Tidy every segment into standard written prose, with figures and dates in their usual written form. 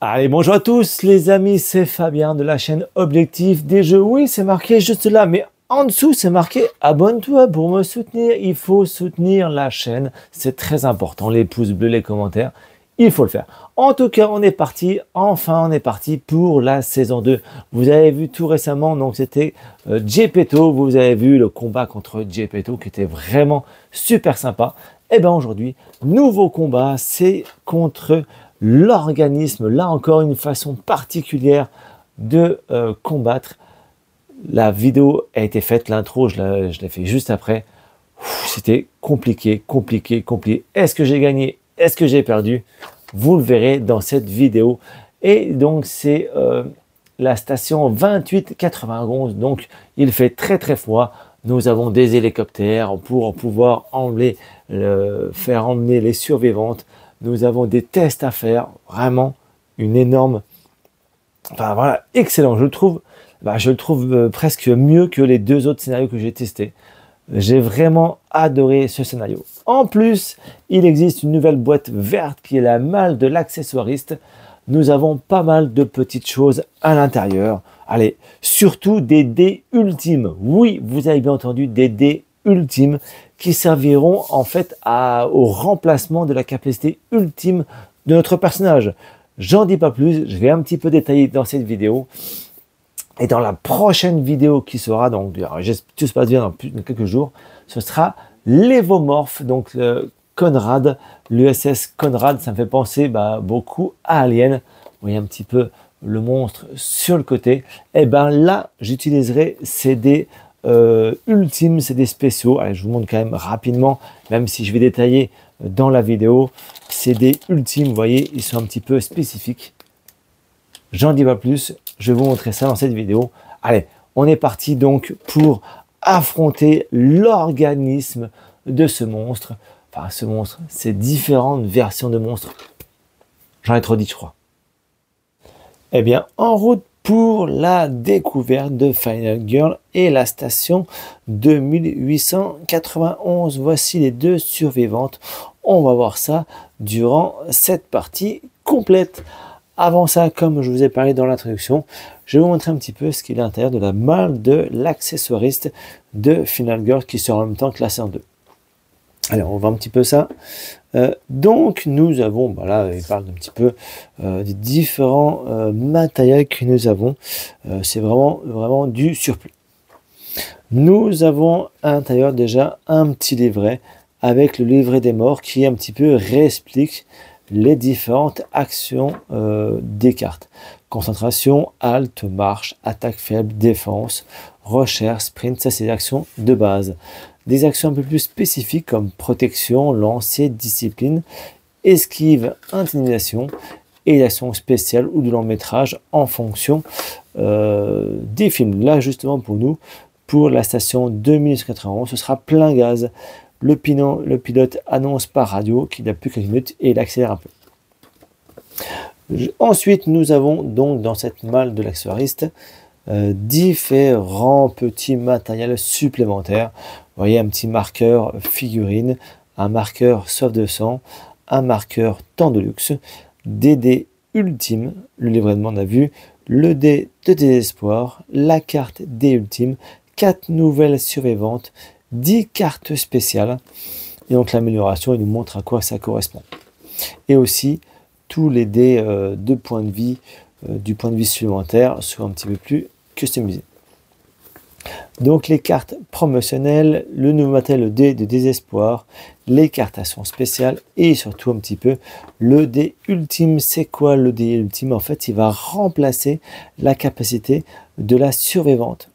Allez, bonjour à tous les amis, c'est Fabien de la chaîne Objectif des Jeux. Oui, c'est marqué juste là, mais en dessous, c'est marqué abonne-toi pour me soutenir. Il faut soutenir la chaîne, c'est très important. Les pouces bleus, les commentaires, il faut le faire. En tout cas, on est parti, enfin on est parti pour la saison 2. Vous avez vu tout récemment, donc c'était Geppetto. Vous avez vu le combat contre Geppetto qui était vraiment super sympa. Et bien aujourd'hui, nouveau combat, c'est contre l'organisme. Là encore, une façon particulière de combattre. La vidéo a été faite, l'intro, je l'ai fait juste après. C'était compliqué. Est-ce que j'ai gagné? Est-ce que j'ai perdu? Vous le verrez dans cette vidéo. Et donc, c'est la station 2891. Donc, il fait très froid. Nous avons des hélicoptères pour pouvoir faire emmener les survivantes. Nous avons des tests à faire. Vraiment, une énorme... Enfin, voilà, excellent. Je le trouve presque mieux que les deux autres scénarios que j'ai testés. J'ai vraiment adoré ce scénario. En plus, il existe une nouvelle boîte verte qui est la malle de l'accessoiriste. Nous avons pas mal de petites choses à l'intérieur. Allez, surtout des dés ultimes. Oui, vous avez bien entendu, des dés ultimes qui serviront en fait au remplacement de la capacité ultime de notre personnage. J'en dis pas plus, je vais un petit peu détailler dans cette vidéo. Et dans la prochaine vidéo qui sera, donc tout se passe bien dans quelques jours, ce sera l'Evomorph, donc le Conrad, l'USS Conrad. Ça me fait penser beaucoup à Alien. Vous voyez un petit peu le monstre sur le côté. Et bien là, j'utiliserai ces dés ultimes, ces dés spéciaux. Allez, je vous montre quand même rapidement, même si je vais détailler dans la vidéo. Ces dés ultimes, vous voyez, ils sont un petit peu spécifiques. J'en dis pas plus, je vais vous montrer ça dans cette vidéo. Allez, on est parti donc pour affronter l'organisme de ce monstre. Enfin, ce monstre, ces différentes versions de monstres. J'en ai trop dit, je crois. Eh bien, en route pour la découverte de Final Girl et la station 2891. Voici les deux survivantes. On va voir ça durant cette partie complète. Avant ça, comme je vous ai parlé dans l'introduction, je vais vous montrer un petit peu ce qu'il est à l'intérieur de la malle de l'accessoiriste de Final Girl qui sera en même temps classé en 2. Alors, on va un petit peu ça. Donc, nous avons, là, il parle un petit peu des différents matériels que nous avons. C'est vraiment du surplus. Nous avons à l'intérieur déjà un petit livret avec le livret des morts qui un petit peu réexplique les différentes actions des cartes. Concentration, halte, marche, attaque faible, défense, recherche, sprint, ça c'est des actions de base. Des actions un peu plus spécifiques comme protection, lancer, discipline, esquive, intimidation et l'action spéciale ou de long métrage en fonction des films. Là justement pour nous, pour la station 2091, ce sera plein gaz. Le pilote annonce par radio qu'il n'a plus quelques minutes et il accélère un peu. Ensuite, nous avons donc dans cette malle de l'accessoiriste différents petits matériels supplémentaires. Vous voyez un petit marqueur figurine, un marqueur soif de sang, un marqueur temps de luxe, des dés ultimes, le livret de monde a vu, le dé de désespoir, la carte des ultimes, 4 nouvelles survivantes, 10 cartes spéciales. Et donc l'amélioration, il nous montre à quoi ça correspond. Et aussi tous les dés de points de vie, du point de vie supplémentaire, sont un petit peu plus customisés. Donc les cartes promotionnelles, le nouveau matériel, le dé de désespoir, les cartes actions spéciales et surtout un petit peu le dé ultime. C'est quoi le dé ultime? En fait, il va remplacer la capacité de la survivante.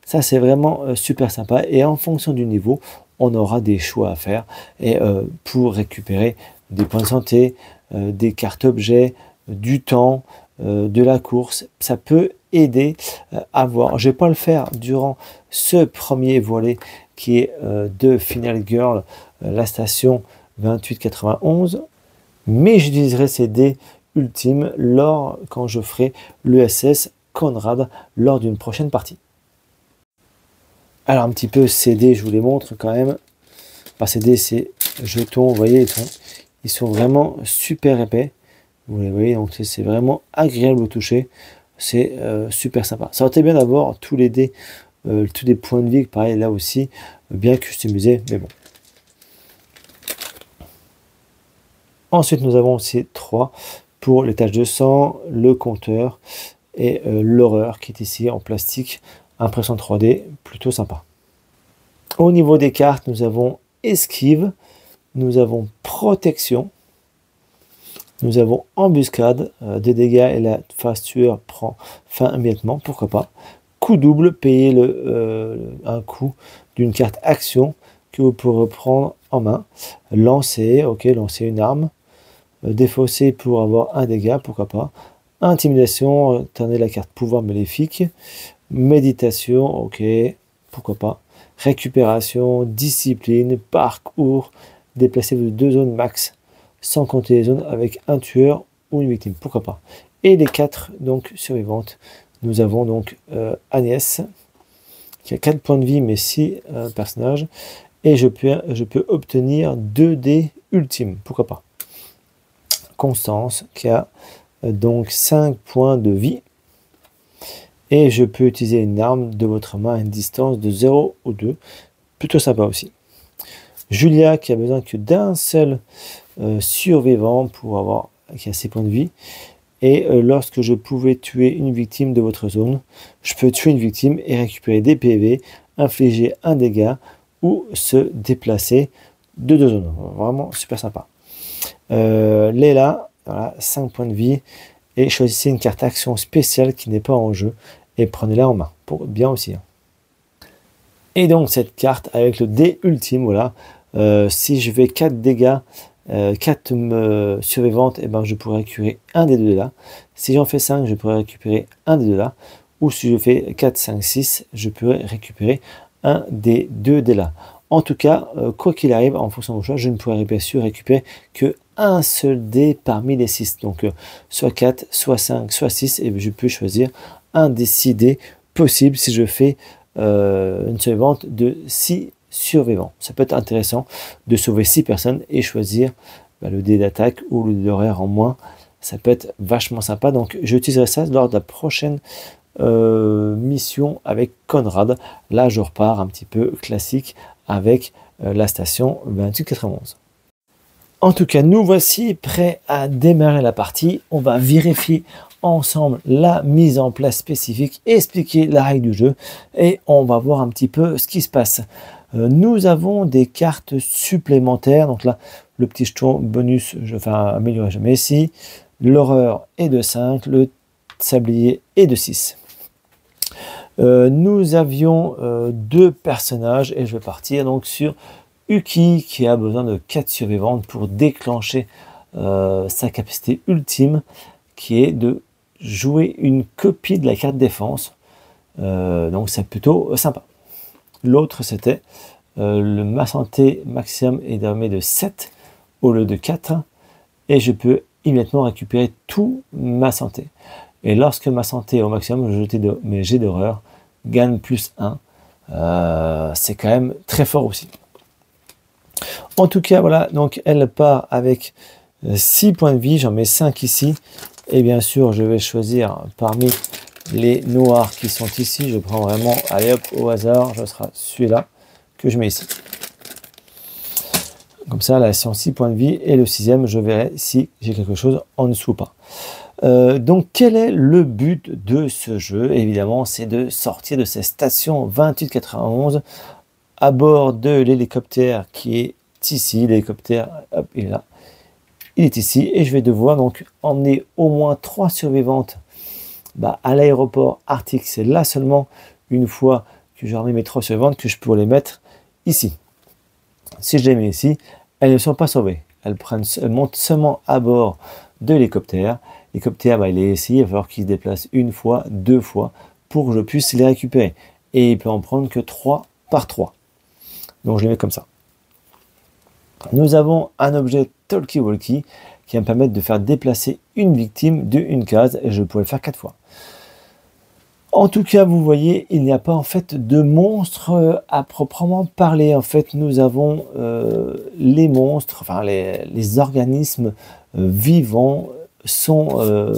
Ça, c'est vraiment super sympa. Et en fonction du niveau, on aura des choix à faire. Et pour récupérer des points de santé, des cartes objets, du temps, de la course, ça peut aider à voir. Je ne vais pas le faire durant ce premier volet qui est de Final Girl, la station 2891. Mais j'utiliserai ces dés ultimes quand je ferai l'USS Conrad lors d'une prochaine partie. Alors un petit peu ces dés, je vous les montre quand même. Ces dés, c'est jetons, vous voyez, ils sont vraiment super épais. Vous les voyez, donc c'est vraiment agréable au toucher. C'est super sympa. Ça aurait été bien d'avoir tous les dés, tous les points de vie, pareil là aussi, bien customisés, mais bon. Ensuite, nous avons ces 3 pour les taches de sang, le compteur et l'horreur qui est ici en plastique, impression 3D, plutôt sympa. Au niveau des cartes, nous avons esquive, nous avons protection, nous avons embuscade, des dégâts et la phase tueur prend fin immédiatement, pourquoi pas. Coup double, payer un coup d'une carte action que vous pourrez prendre en main. Lancer, ok, lancer une arme. Défausser pour avoir un dégât, pourquoi pas. Intimidation, tenez la carte pouvoir maléfique. Méditation, ok, pourquoi pas. Récupération, discipline, parcours, déplacez-vous de 2 zones max, sans compter les zones avec un tueur ou une victime, pourquoi pas. Et les 4 donc survivantes, nous avons donc Agnès, qui a 4 points de vie mais 6 personnages, et je peux obtenir 2 dés ultimes, pourquoi pas. Constance, qui a donc 5 points de vie, et je peux utiliser une arme de votre main à une distance de 0 ou 2, plutôt sympa aussi. Julia, qui a besoin que d'un seul survivant pour avoir, qui a 6 points de vie, et lorsque je pouvais tuer une victime de votre zone, je peux tuer une victime et récupérer des PV, infliger un dégât ou se déplacer de 2 zones. Vraiment super sympa. Léla, voilà, 5 points de vie, et choisissez une carte action spéciale qui n'est pas en jeu et prenez-la en main, pour bien aussi. Et donc cette carte avec le dé ultime, voilà, si je fais 4 dégâts, 4 survivantes, et ben je pourrais récupérer un des 2 là. Si j'en fais 5, je pourrais récupérer un des 2 là. Ou si je fais 4, 5, 6, je pourrais récupérer un des 2 dés là. En tout cas, quoi qu'il arrive, en fonction de mon choix, je ne pourrais bien sûr récupérer que un seul dé parmi les 6. Donc, soit 4, soit 5, soit 6. Et je peux choisir un des 6 dés possibles si je fais une survivante de 6 survivants. Ça peut être intéressant de sauver 6 personnes et choisir le dé d'attaque ou le dé d'horaire en moins. Ça peut être vachement sympa. Donc, j'utiliserai ça lors de la prochaine mission avec Conrad. Là, je repars un petit peu classique avec la station 2891. En tout cas, nous voici prêts à démarrer la partie. On va vérifier ensemble la mise en place spécifique, expliquer la règle du jeu et on va voir un petit peu ce qui se passe. Nous avons des cartes supplémentaires. Donc là, le petit jeton bonus, améliorer jamais ici. L'horreur est de 5, le sablier est de 6. Nous avions 2 personnages et je vais partir donc sur Uki qui a besoin de 4 survivantes pour déclencher sa capacité ultime qui est de jouer une copie de la carte défense. Donc c'est plutôt sympa. L'autre c'était ma santé maximum est désormais de 7 au lieu de 4 et je peux immédiatement récupérer tout ma santé. Et lorsque ma santé est au maximum, je jeter mes jets d'horreur, gagne plus 1. C'est quand même très fort aussi. En tout cas, voilà, donc elle part avec 6 points de vie, j'en mets 5 ici. Et bien sûr, je vais choisir parmi les noirs qui sont ici. Je prends vraiment, allez hop, au hasard, ce sera celui-là que je mets ici. Comme ça, là, elles sont 6 points de vie. Et le 6e, je verrai si j'ai quelque chose en dessous ou pas. Donc, quel est le but de ce jeu? Évidemment, c'est de sortir de cette station 2891 à bord de l'hélicoptère qui est ici. L'hélicoptère, hop, il est là. Il est ici et je vais devoir donc emmener au moins 3 survivantes à l'aéroport Arctique. C'est là seulement une fois que j'ai remis mes 3 survivantes que je pourrais les mettre ici. Si je les mets ici, elles ne sont pas sauvées. Elles montent seulement à bord de l'hélicoptère. L'hélicoptère, il est ici, il va falloir qu'il se déplace 1 fois, 2 fois pour que je puisse les récupérer. Et il peut en prendre que 3 par 3. Donc je les mets comme ça. Nous avons un objet talkie-walkie qui va me permettre de faire déplacer une victime d'une case et je pourrais le faire 4 fois. En tout cas, vous voyez, il n'y a pas en fait de monstres à proprement parler. En fait, nous avons les monstres, enfin les organismes vivants sont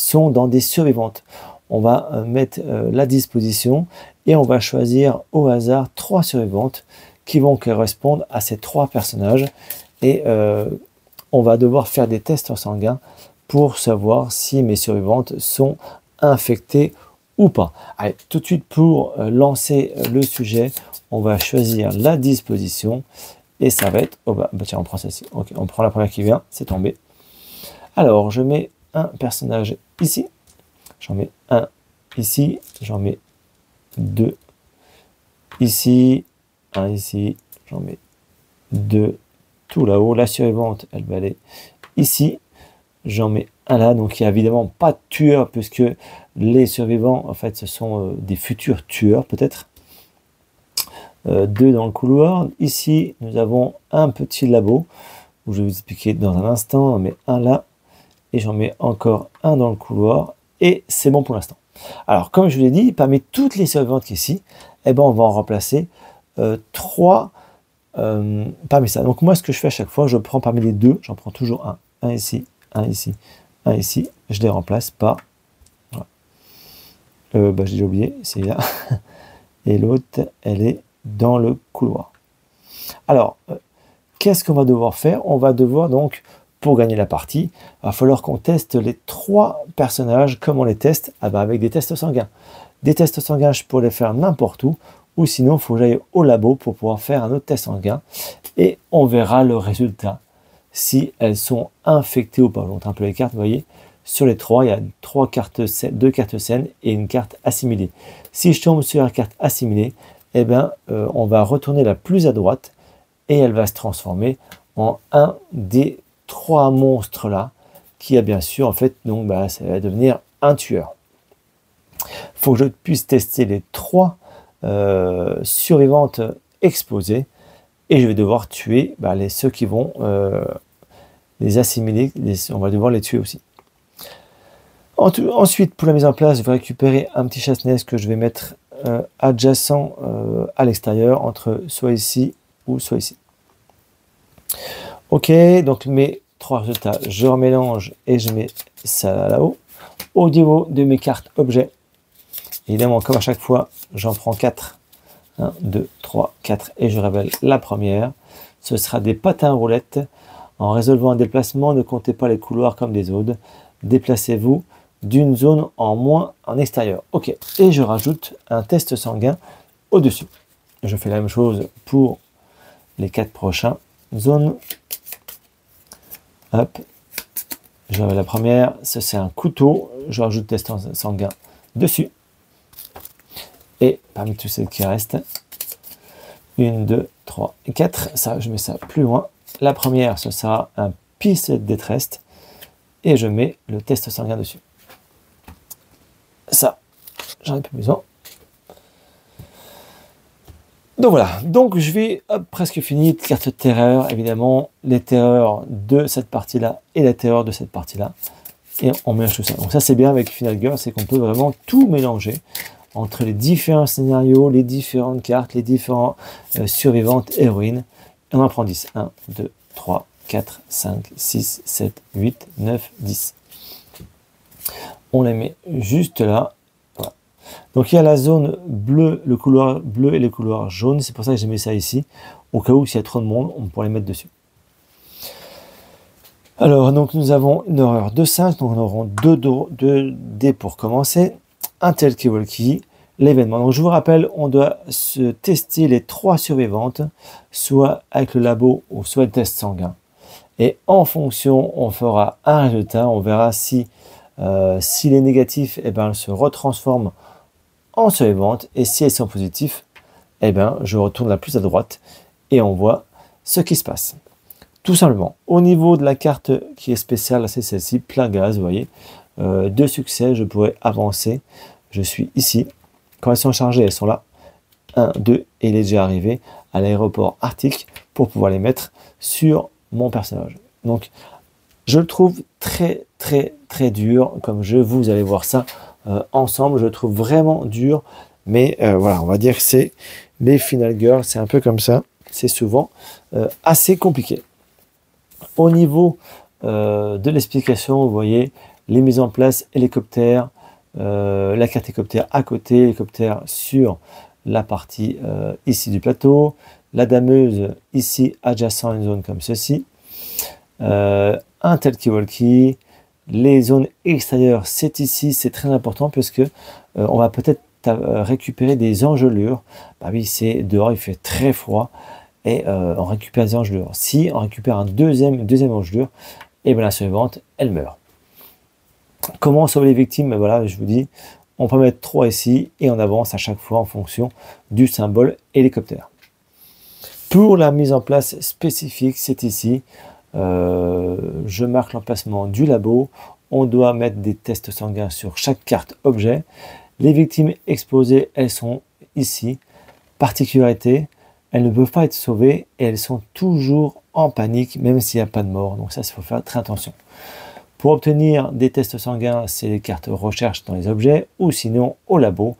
dans des survivantes. On va mettre la disposition et on va choisir au hasard 3 survivantes qui vont correspondre à ces 3 personnages. Et on va devoir faire des tests sanguins pour savoir si mes survivantes sont infectées ou pas. Allez, tout de suite pour lancer le sujet, on va choisir la disposition et ça va être, oh bah tiens, on prend celle-ci. Ok, on prend la première qui vient, c'est tombé. Alors, je mets un personnage ici, j'en mets un ici, j'en mets 2 ici, un ici, j'en mets 2 tout là-haut. La survivante, elle va aller ici, j'en mets un là, donc il n'y a évidemment pas de tueur puisque les survivants, en fait, ce sont des futurs tueurs peut-être. 2 dans le couloir. Ici, nous avons un petit labo où je vais vous expliquer dans un instant. J'en mets un là et j'en mets encore un dans le couloir et c'est bon pour l'instant. Alors, comme je vous l'ai dit, parmi toutes les survivantes ici, eh ben, on va en remplacer 3 parmi ça. Donc moi, ce que je fais à chaque fois, je prends parmi les 2, j'en prends toujours un ici, un ici, un ici, je les remplace par, voilà. Bah, j'ai déjà oublié, c'est là, et l'autre, elle est dans le couloir. Alors, qu'est-ce qu'on va devoir faire? On va devoir donc, pour gagner la partie, il va falloir qu'on teste les 3 personnages. Comment on les teste? Ah bah avec des tests sanguins. Des tests sanguins, je pourrais les faire n'importe où, ou sinon, il faut que j'aille au labo pour pouvoir faire un autre test sanguin, et on verra le résultat, si elles sont infectées ou pas. Je vous montre un peu les cartes, vous voyez. Sur les 3, il y a 2 cartes saines et une carte assimilée. Si je tombe sur la carte assimilée, eh ben, on va retourner la plus à droite et elle va se transformer en un des 3 monstres là, qui a bien sûr, en fait, donc bah, ça va devenir un tueur. Il faut que je puisse tester les 3 survivantes exposées et je vais devoir tuer bah, ceux qui vont les assimiler, on va devoir les tuer aussi. Ensuite, pour la mise en place, je vais récupérer un petit chasse-neige que je vais mettre adjacent à l'extérieur, entre soit ici ou soit ici. Ok, donc mes 3 résultats, je remélange et je mets ça là-haut. Au niveau de mes cartes objets, évidemment, comme à chaque fois, j'en prends 4. 1, 2, 3, 4 et je révèle la première. Ce sera des patins roulettes. En résolvant un déplacement, ne comptez pas les couloirs comme des autres. Déplacez-vous d'une zone en moins en extérieur. Ok, et je rajoute un test sanguin au-dessus. Je fais la même chose pour les 4 prochains zones. Hop, je révèle la première. Ça, c'est un couteau. Je rajoute test sanguin dessus. Et parmi tous ceux qui restent, 1, 2, 3 et 4. Ça, je mets ça plus loin. La première, ce sera un pistolet de détresse. Et je mets le test sanguin dessus. Ça, j'en ai plus besoin. Donc voilà, donc je vais, hop, presque fini, carte de terreur, évidemment, les terreurs de cette partie-là et la terreur de cette partie-là. Et on mélange tout ça. Donc ça c'est bien avec Final Girl, c'est qu'on peut vraiment tout mélanger entre les différents scénarios, les différentes cartes, les différentes survivantes héroïnes. Et on en prend 10. 1, 2, 3, 4, 5, 6, 7, 8, 9, 10. On les met juste là. Voilà. Donc il y a la zone bleue, le couloir bleu et le couloir jaune. C'est pour ça que j'ai mis ça ici. Au cas où s'il y a trop de monde, on pourrait les mettre dessus. Alors donc nous avons une horreur de 5. Donc nous aurons 2 dés pour commencer. Un talkie-walkie, l'événement. Donc je vous rappelle, on doit se tester les 3 survivantes, soit avec le labo ou soit le test sanguin. Et en fonction, on fera un résultat. On verra si s'il est négatif, eh ben, elle se retransforme en survivante. Et si elles sont positives, eh ben, je retourne la plus à droite et on voit ce qui se passe. Tout simplement. Au niveau de la carte qui est spéciale, c'est celle-ci, plein gaz, vous voyez. 2 succès, je pourrais avancer. Je suis ici. Quand elles sont chargées, elles sont là. 1, 2, et il est déjà arrivé à l'aéroport Arctique pour pouvoir les mettre sur mon personnage. Donc, je le trouve très, très, très dur. Comme jeu, vous allez voir ça ensemble. Je le trouve vraiment dur. Mais voilà, on va dire que c'est les Final Girls. C'est un peu comme ça. C'est souvent assez compliqué. Au niveau de l'explication, vous voyez, les mises en place, hélicoptère, la carte hélicoptère à côté, hélicoptère sur la partie ici du plateau, la dameuse ici adjacent à une zone comme ceci, un talkie-walkie, les zones extérieures, c'est ici, c'est très important parce que on va peut-être récupérer des engelures. Bah oui, c'est dehors, il fait très froid et on récupère des engelures. Si on récupère une deuxième engelure, et bien la suivante, elle meurt. Comment sauver les victimes? Ben voilà, je vous dis, on peut mettre 3 ici et on avance à chaque fois en fonction du symbole hélicoptère. Pour la mise en place spécifique, c'est ici. Je marque l'emplacement du labo. On doit mettre des tests sanguins sur chaque carte objet. Les victimes exposées, elles sont ici. Particularité, elles ne peuvent pas être sauvées et elles sont toujours en panique, même s'il n'y a pas de mort. Donc ça, il faut faire très attention. Pour obtenir des tests sanguins, c'est les cartes recherche dans les objets ou sinon au labo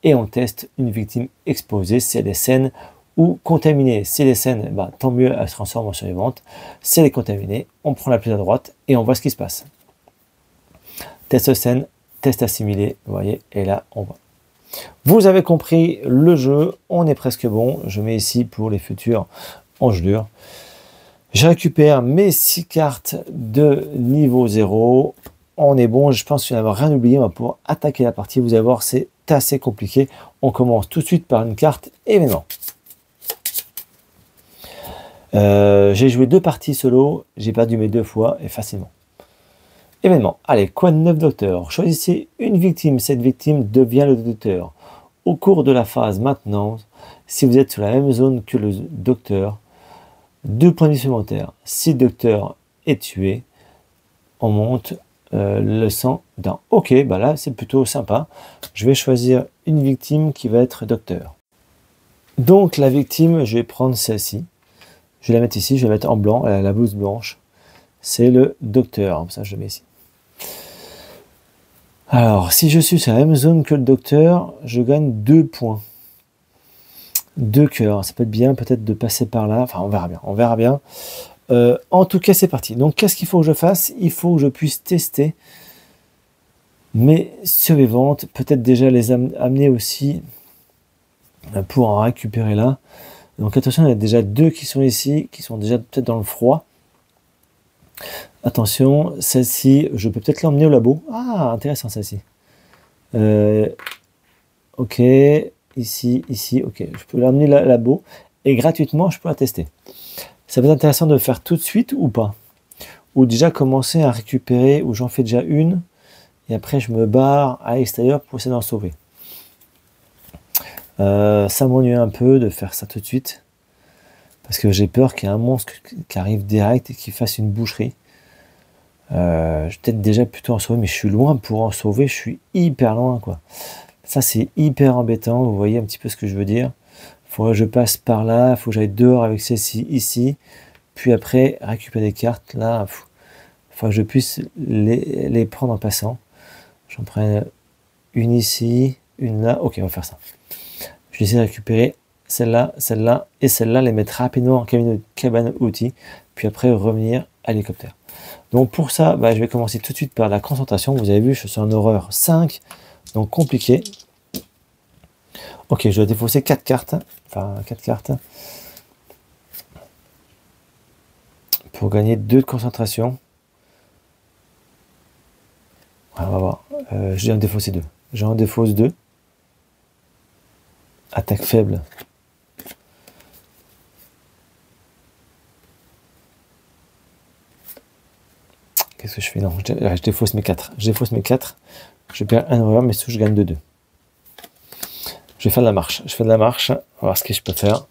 et on teste une victime exposée, c'est les scènes ou contaminées. Si les scènes, bah, tant mieux, elles se transforment en survivantes. C'est les contaminées, on prend la plus à droite et on voit ce qui se passe. Test scène, test assimilé, vous voyez, et là on voit. Vous avez compris le jeu, on est presque bon. Je mets ici pour les futures engelures. Je récupère mes 6 cartes de niveau 0. On est bon, je pense que je n'avais rien oublié. On va pouvoir attaquer la partie. Vous allez voir, c'est assez compliqué. On commence tout de suite par une carte événement. J'ai joué 2 parties solo. J'ai perdu mes 2 fois et facilement. Événement. Allez, quoi de neuf, docteur? Choisissez une victime. Cette victime devient le docteur. Au cours de la phase maintenant, si vous êtes sur la même zone que le docteur, 2 points de vie supplémentaires. Si le docteur est tué, on monte le sang d'un. Ok, bah là c'est plutôt sympa. Je vais choisir une victime qui va être docteur. Donc la victime, je vais prendre celle-ci. Je vais la mettre ici, je vais la mettre en blanc, elle a la blouse blanche. C'est le docteur, comme ça je le mets ici. Alors, si je suis sur la même zone que le docteur, je gagne 2 points. 2 cœurs, ça peut être bien peut-être de passer par là, enfin on verra bien, on verra bien. En tout cas c'est parti. Donc qu'est-ce qu'il faut que je fasse? Il faut que je puisse tester mes survivantes, peut-être déjà les amener aussi pour en récupérer là. Donc attention, il y a déjà 2 qui sont ici, qui sont déjà peut-être dans le froid. Attention, celle-ci, je peux peut-être l'emmener au labo. Ah, intéressant celle-ci. Ok, ici, ok. Je peux l'emmener au labo et gratuitement, je peux la tester. Ça peut être intéressant de le faire tout de suite ou pas. Ou déjà commencer à récupérer, ou j'en fais déjà une, et après je me barre à l'extérieur pour essayer d'en sauver. Ça m'ennuie un peu de faire ça tout de suite. Parce que j'ai peur qu'il y ait un monstre qui arrive direct et qui fasse une boucherie. Je vais peut-être déjà plutôt en sauver, mais je suis loin pour en sauver, je suis hyper loin, quoi. Ça, c'est hyper embêtant, vous voyez un petit peu ce que je veux dire. Il faut que je passe par là, il faut que j'aille dehors avec celle-ci ici, puis après récupérer des cartes, là, il faut que je puisse les prendre en passant. J'en prends une ici, une là, ok, on va faire ça. Je vais essayer de récupérer celle-là et celle-là, les mettre rapidement en cabane outils, puis après revenir à l'hélicoptère. Donc pour ça, bah, je vais commencer tout de suite par la concentration. Vous avez vu, je suis en horreur 5, donc compliqué. Ok, je dois défausser 4 cartes, enfin 4 cartes, pour gagner 2 de concentration. On va voir, je viens de défausser 2. J'en défausse 2. Attaque faible. Qu'est-ce que je fais? Non, je défausse mes 4. Je défausse mes 4. Je perds 1 erreur, mais je gagne 2. Je vais faire de la marche. Je fais de la marche. On va voir ce que je peux faire.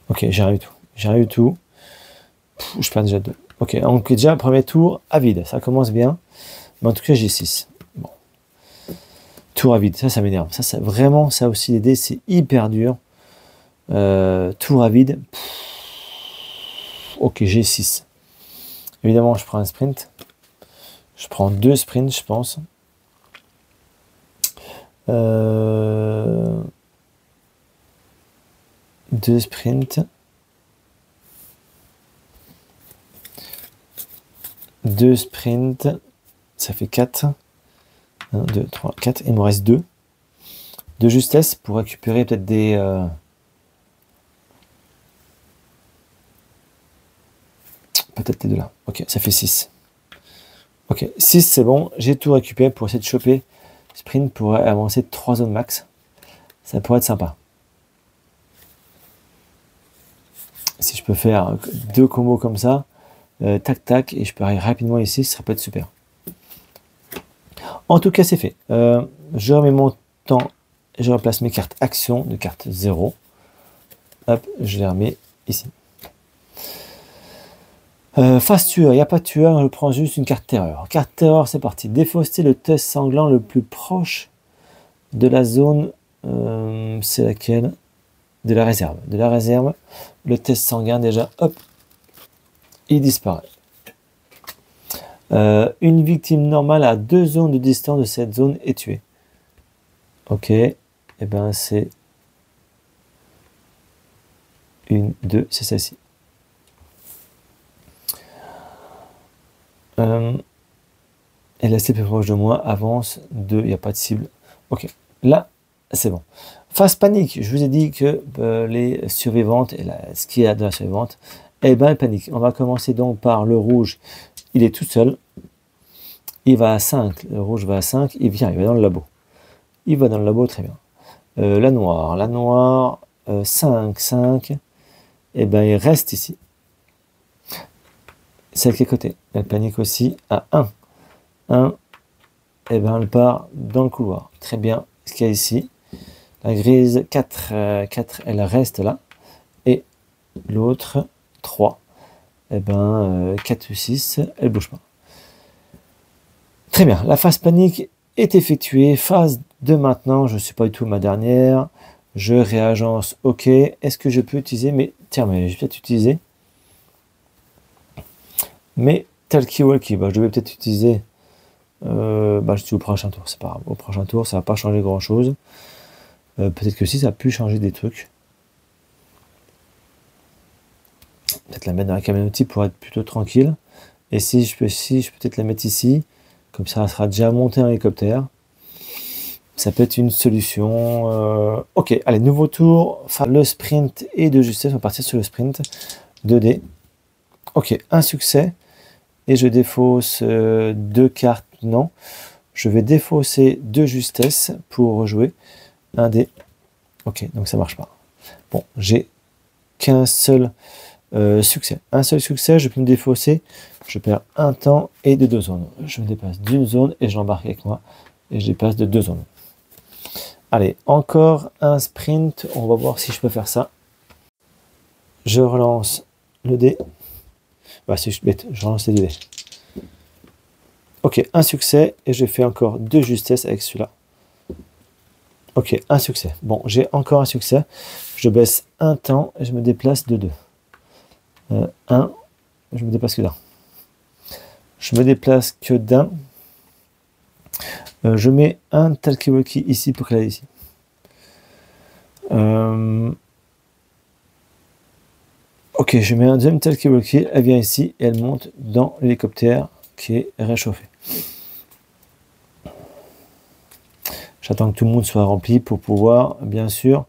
Ok, j'ai rien eu tout. J'ai rien eu tout. Je perds déjà 2. Ok, donc déjà, premier tour à vide. Ça commence bien. Mais en tout cas, j'ai 6. Bon. Tour à vide. Ça m'énerve. Ça, vraiment, ça aussi, les dés, c'est hyper dur. Tour à vide. Ok, j'ai 6. Évidemment, je prends un sprint. Je prends 2 sprints, je pense. 2 sprints. 2 sprints, ça fait 4. 1, 2, 3, 4. Il me reste 2. De justesse pour récupérer peut-être des... peut-être les deux là. Ok, ça fait 6. Ok, 6 c'est bon. J'ai tout récupéré pour essayer de choper sprint pour avancer 3 zones max. Ça pourrait être sympa. Si je peux faire 2 combos comme ça, tac tac, et je peux arriver rapidement ici, ça peut être super. En tout cas, c'est fait. Je remets mon temps, je replace mes cartes action de carte 0. Hop, je les remets ici. Phase tueur, il n'y a pas de tueur, je prends juste une carte terreur. Carte terreur, c'est parti. Défausser le test sanglant le plus proche de la zone, c'est laquelle? De la réserve. De la réserve, le test sanguin déjà, hop, il disparaît. Une victime normale à 2 zones de distance de cette zone est tuée. Ok, et ben c'est 1, 2, c'est celle-ci. Et rester plus proche de moi, avance 2, il n'y a pas de cible. Ok, là c'est bon. Phase panique, je vous ai dit que les survivantes, et ce qu'il y a de la survivante, eh ben panique. On va commencer donc par le rouge, il est tout seul, il va à 5, le rouge va à 5, il va dans le labo. Il va dans le labo, très bien. La noire, 5, 5, et ben il reste ici. Celle qui est à côté, elle panique aussi à 1. 1, et ben elle part dans le couloir. Très bien, ce qu'il y a ici. La grise 4, 4, elle reste là. Et l'autre 3, et ben 4 ou 6, elle bouge pas. Très bien, la phase panique est effectuée. Phase de maintenant, je ne suis pas du tout ma dernière. Je réagence, ok. Est-ce que je peux utiliser mes... Tiens, mais je vais peut-être utiliser mes talkie-walkie. Je vais peut-être utiliser... je dis au prochain tour, c'est pas grave. Au prochain tour, ça va pas changer grand-chose. Peut-être que si, ça a pu changer des trucs. Peut-être la mettre dans la camionnette pour être plutôt tranquille. Et si je peux peut-être la mettre ici. Comme ça, elle sera déjà montée en hélicoptère. Ça peut être une solution. Ok, allez, nouveau tour. Enfin, le sprint et de justesse. On va partir sur le sprint. 2D. Ok, un succès. Et je défausse 2 cartes. Non. Je vais défausser 2 justesse pour rejouer. 1 dé. Ok, donc ça marche pas. Bon, j'ai qu'un seul succès. Un seul succès, je peux me défausser. Je perds un temps et de 2 zones. Je me dépasse d'une zone et je l'embarque avec moi. Et je dépasse de 2 zones. Allez, encore un sprint. On va voir si je peux faire ça. Je relance le dé. C'est bête, je relance les 2 dés. Ok, un succès. Et j'ai fait encore 2 justesses avec celui-là. Ok, un succès. Bon, j'ai encore un succès. Je baisse un temps et je me déplace de 2. 1, je me déplace que d'un. Je me déplace que d'un. Je mets un talkie-walkie ici pour qu'elle aille ici. Ok, je mets un deuxième talkie-walkie. Elle vient ici et elle monte dans l'hélicoptère qui est réchauffé. J'attends que tout le monde soit rempli pour pouvoir, bien sûr,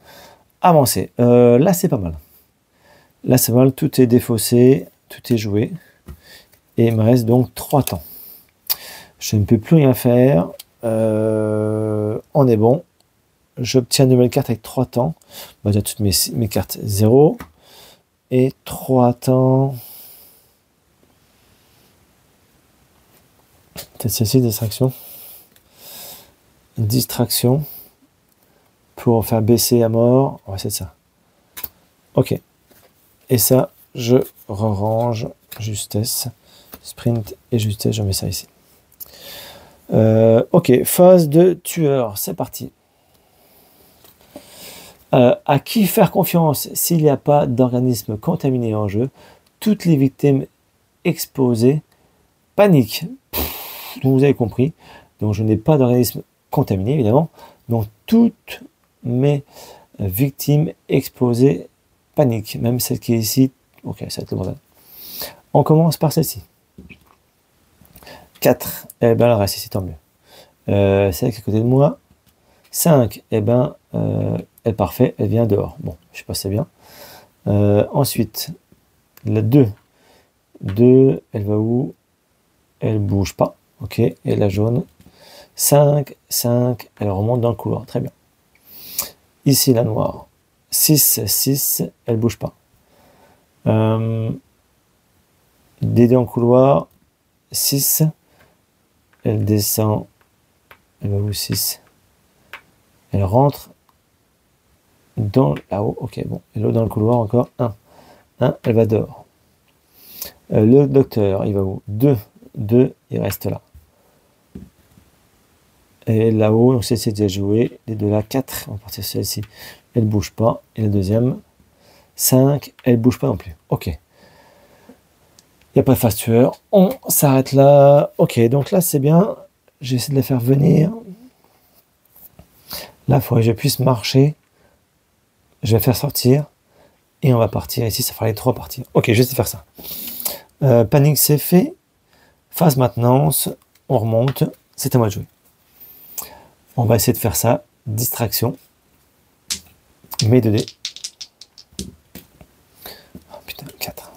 avancer. Là, c'est pas mal. Là, c'est mal. Tout est défaussé. Tout est joué. Et il me reste donc 3 temps. Je ne peux plus rien faire. On est bon. J'obtiens une nouvelle carte avec 3 temps. J'ai toutes mes cartes 0. Et 3 temps. Peut-être celle-ci, distraction. Distraction. Pour faire baisser à mort. Ouais, c'est ça. Ok. Et ça, je range justesse. Sprint et justesse, je mets ça ici. Ok, phase de tueur, c'est parti. À qui faire confiance s'il n'y a pas d'organisme contaminé en jeu? Toutes les victimes exposées paniquent. Donc vous avez compris. Donc je n'ai pas d'organisme contaminé, évidemment. Donc toutes mes victimes exposées paniquent. Même celle qui est ici. Ok, ça va être le bordel. On commence par celle-ci. 4, eh ben, elle reste ici, tant mieux. C'est qui est à côté de moi. 5, eh ben, elle parfait, elle vient dehors. Bon, je sais pas si c'est bien. Ensuite, la 2. 2, elle va où? Elle bouge pas. Ok, et la jaune. 5, 5, elle remonte dans le couloir. Très bien. Ici, la noire. 6, 6, elle bouge pas. D en couloir. 6, elle descend. Elle va où 6? Elle rentre dans là-haut. Ok, bon. Et l'autre dans le couloir encore. 1. 1, elle va dehors. Le docteur, il va où? 2. 2, il reste là. Et là-haut, donc c'est déjà joué. Les deux là, 4. On va partir sur celle-ci. Elle bouge pas. Et la deuxième, 5. Elle bouge pas non plus. Ok. Il n'y a pas de phase tueur. On s'arrête là. Ok, donc là, c'est bien. J'essaie de les faire venir. Là, il faudrait que je puisse marcher. Je vais faire sortir. Et on va partir ici. Ça fera les 3 parties. Ok, je vais essayer de faire ça. Panique, c'est fait. Phase maintenance. On remonte. C'est à moi de jouer. On va essayer de faire ça. Distraction. Mes 2 dés. Oh, putain, 4.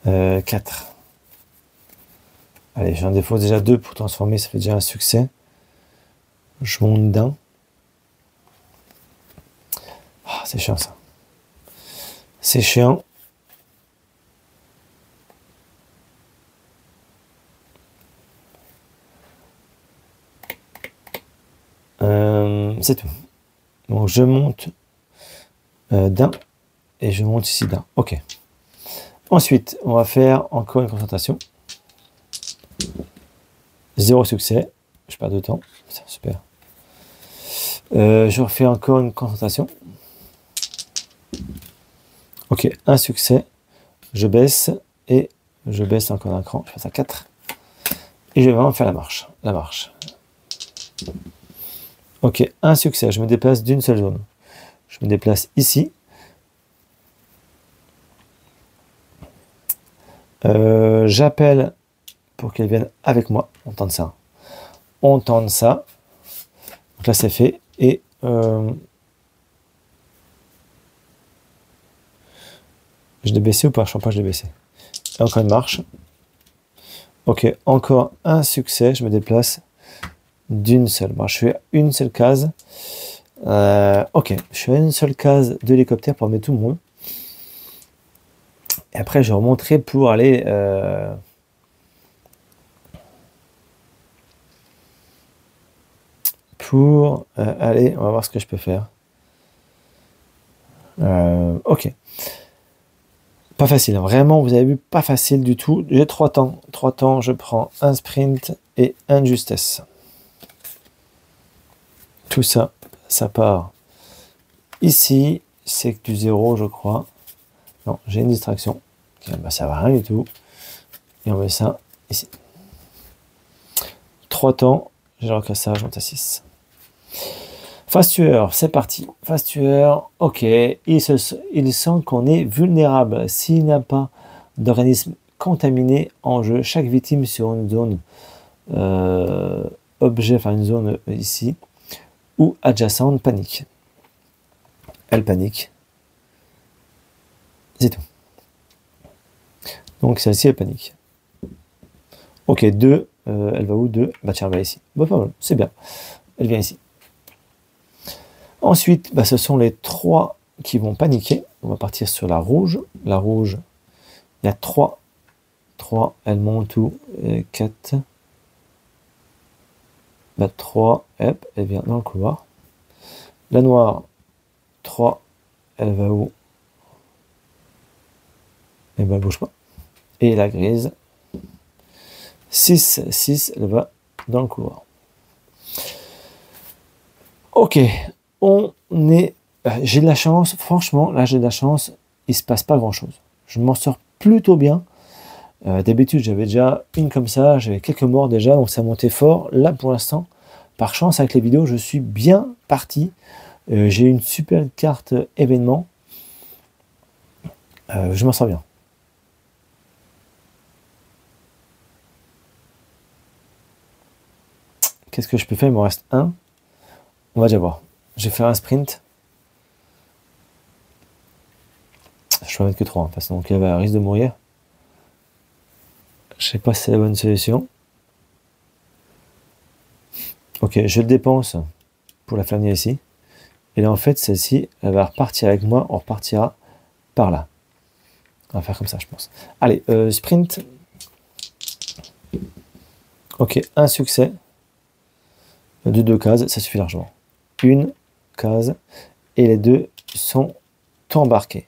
4. Allez, j'ai un défaut déjà 2 pour transformer, ça fait déjà un succès. Je monte d'un. Ah, c'est chiant ça. C'est chiant. C'est tout. Donc je monte d'un et je monte ici d'un. Ok. Ensuite, on va faire encore une concentration. 0 succès. Je perds de temps. C'est super. Je refais encore une concentration. Ok, un succès. Je baisse et je baisse encore d'un cran. Je passe à 4. Et je vais vraiment faire la marche. La marche. Ok, un succès. Je me déplace d'une seule zone. Je me déplace ici. J'appelle pour qu'elle vienne avec moi. On tente ça. On tente ça. Donc là, c'est fait. Et je l'ai baissé ou pas? Je ne crois pas que je l'ai baissé. Et encore une marche. Ok, encore un succès. Je me déplace d'une seule. Bon, je suis à une seule case. Ok, je suis à une seule case de l'hélicoptère pour mettre tout le monde. Et après, je remonterai pour aller... aller, on va voir ce que je peux faire. Ok. Pas facile, hein. Vraiment, vous avez vu, pas facile du tout. J'ai 3 temps. 3 temps, je prends un sprint et un justesse. Tout ça, ça part ici. C'est du 0, je crois. Non, j'ai une distraction. Bah, ça va rien du tout. Et on met ça ici. 3 temps, j'ai le recassage, je monte à 6. Phase tueur, c'est parti. Phase tueur, ok. Il sent qu'on est vulnérable. S'il n'y a pas d'organisme contaminé en jeu, chaque victime sur une zone objet, enfin une zone ici, ou adjacente panique. Elle panique. C'est tout. Donc celle-ci, elle panique. Ok, 2. Elle va où 2? Bah tiens, elle va ici. Bah, pas mal, c'est bien. Elle vient ici. Ensuite, bah, ce sont les 3 qui vont paniquer. On va partir sur la rouge. La rouge, il y a 3. 3, elle monte où? 4. Bah, 3, hop, elle vient dans le couloir. La noire, 3, elle va où? Et ben, elle bouge pas. Et la grise, 6, 6, elle va dans le couloir. Ok, on est... j'ai de la chance, franchement, là j'ai de la chance, il se passe pas grand-chose. Je m'en sors plutôt bien. D'habitude, j'avais déjà une comme ça, j'avais quelques morts déjà, donc ça montait fort. Là, pour l'instant, par chance, avec les vidéos, je suis bien parti. J'ai une super carte événement. Je m'en sors bien. Qu'est-ce que je peux faire? Il me reste un. On va déjà voir. Je vais faire un sprint. Je peux mettre que 3, parce que donc il risque de mourir. Je sais pas si c'est la bonne solution. Ok, je dépense pour la faire venir ici. Et là, en fait, celle-ci, elle va repartir avec moi. On repartira par là. On va faire comme ça, je pense. Allez, sprint. Ok, un succès. De 2 cases, ça suffit largement. Une case. Et les deux sont embarqués.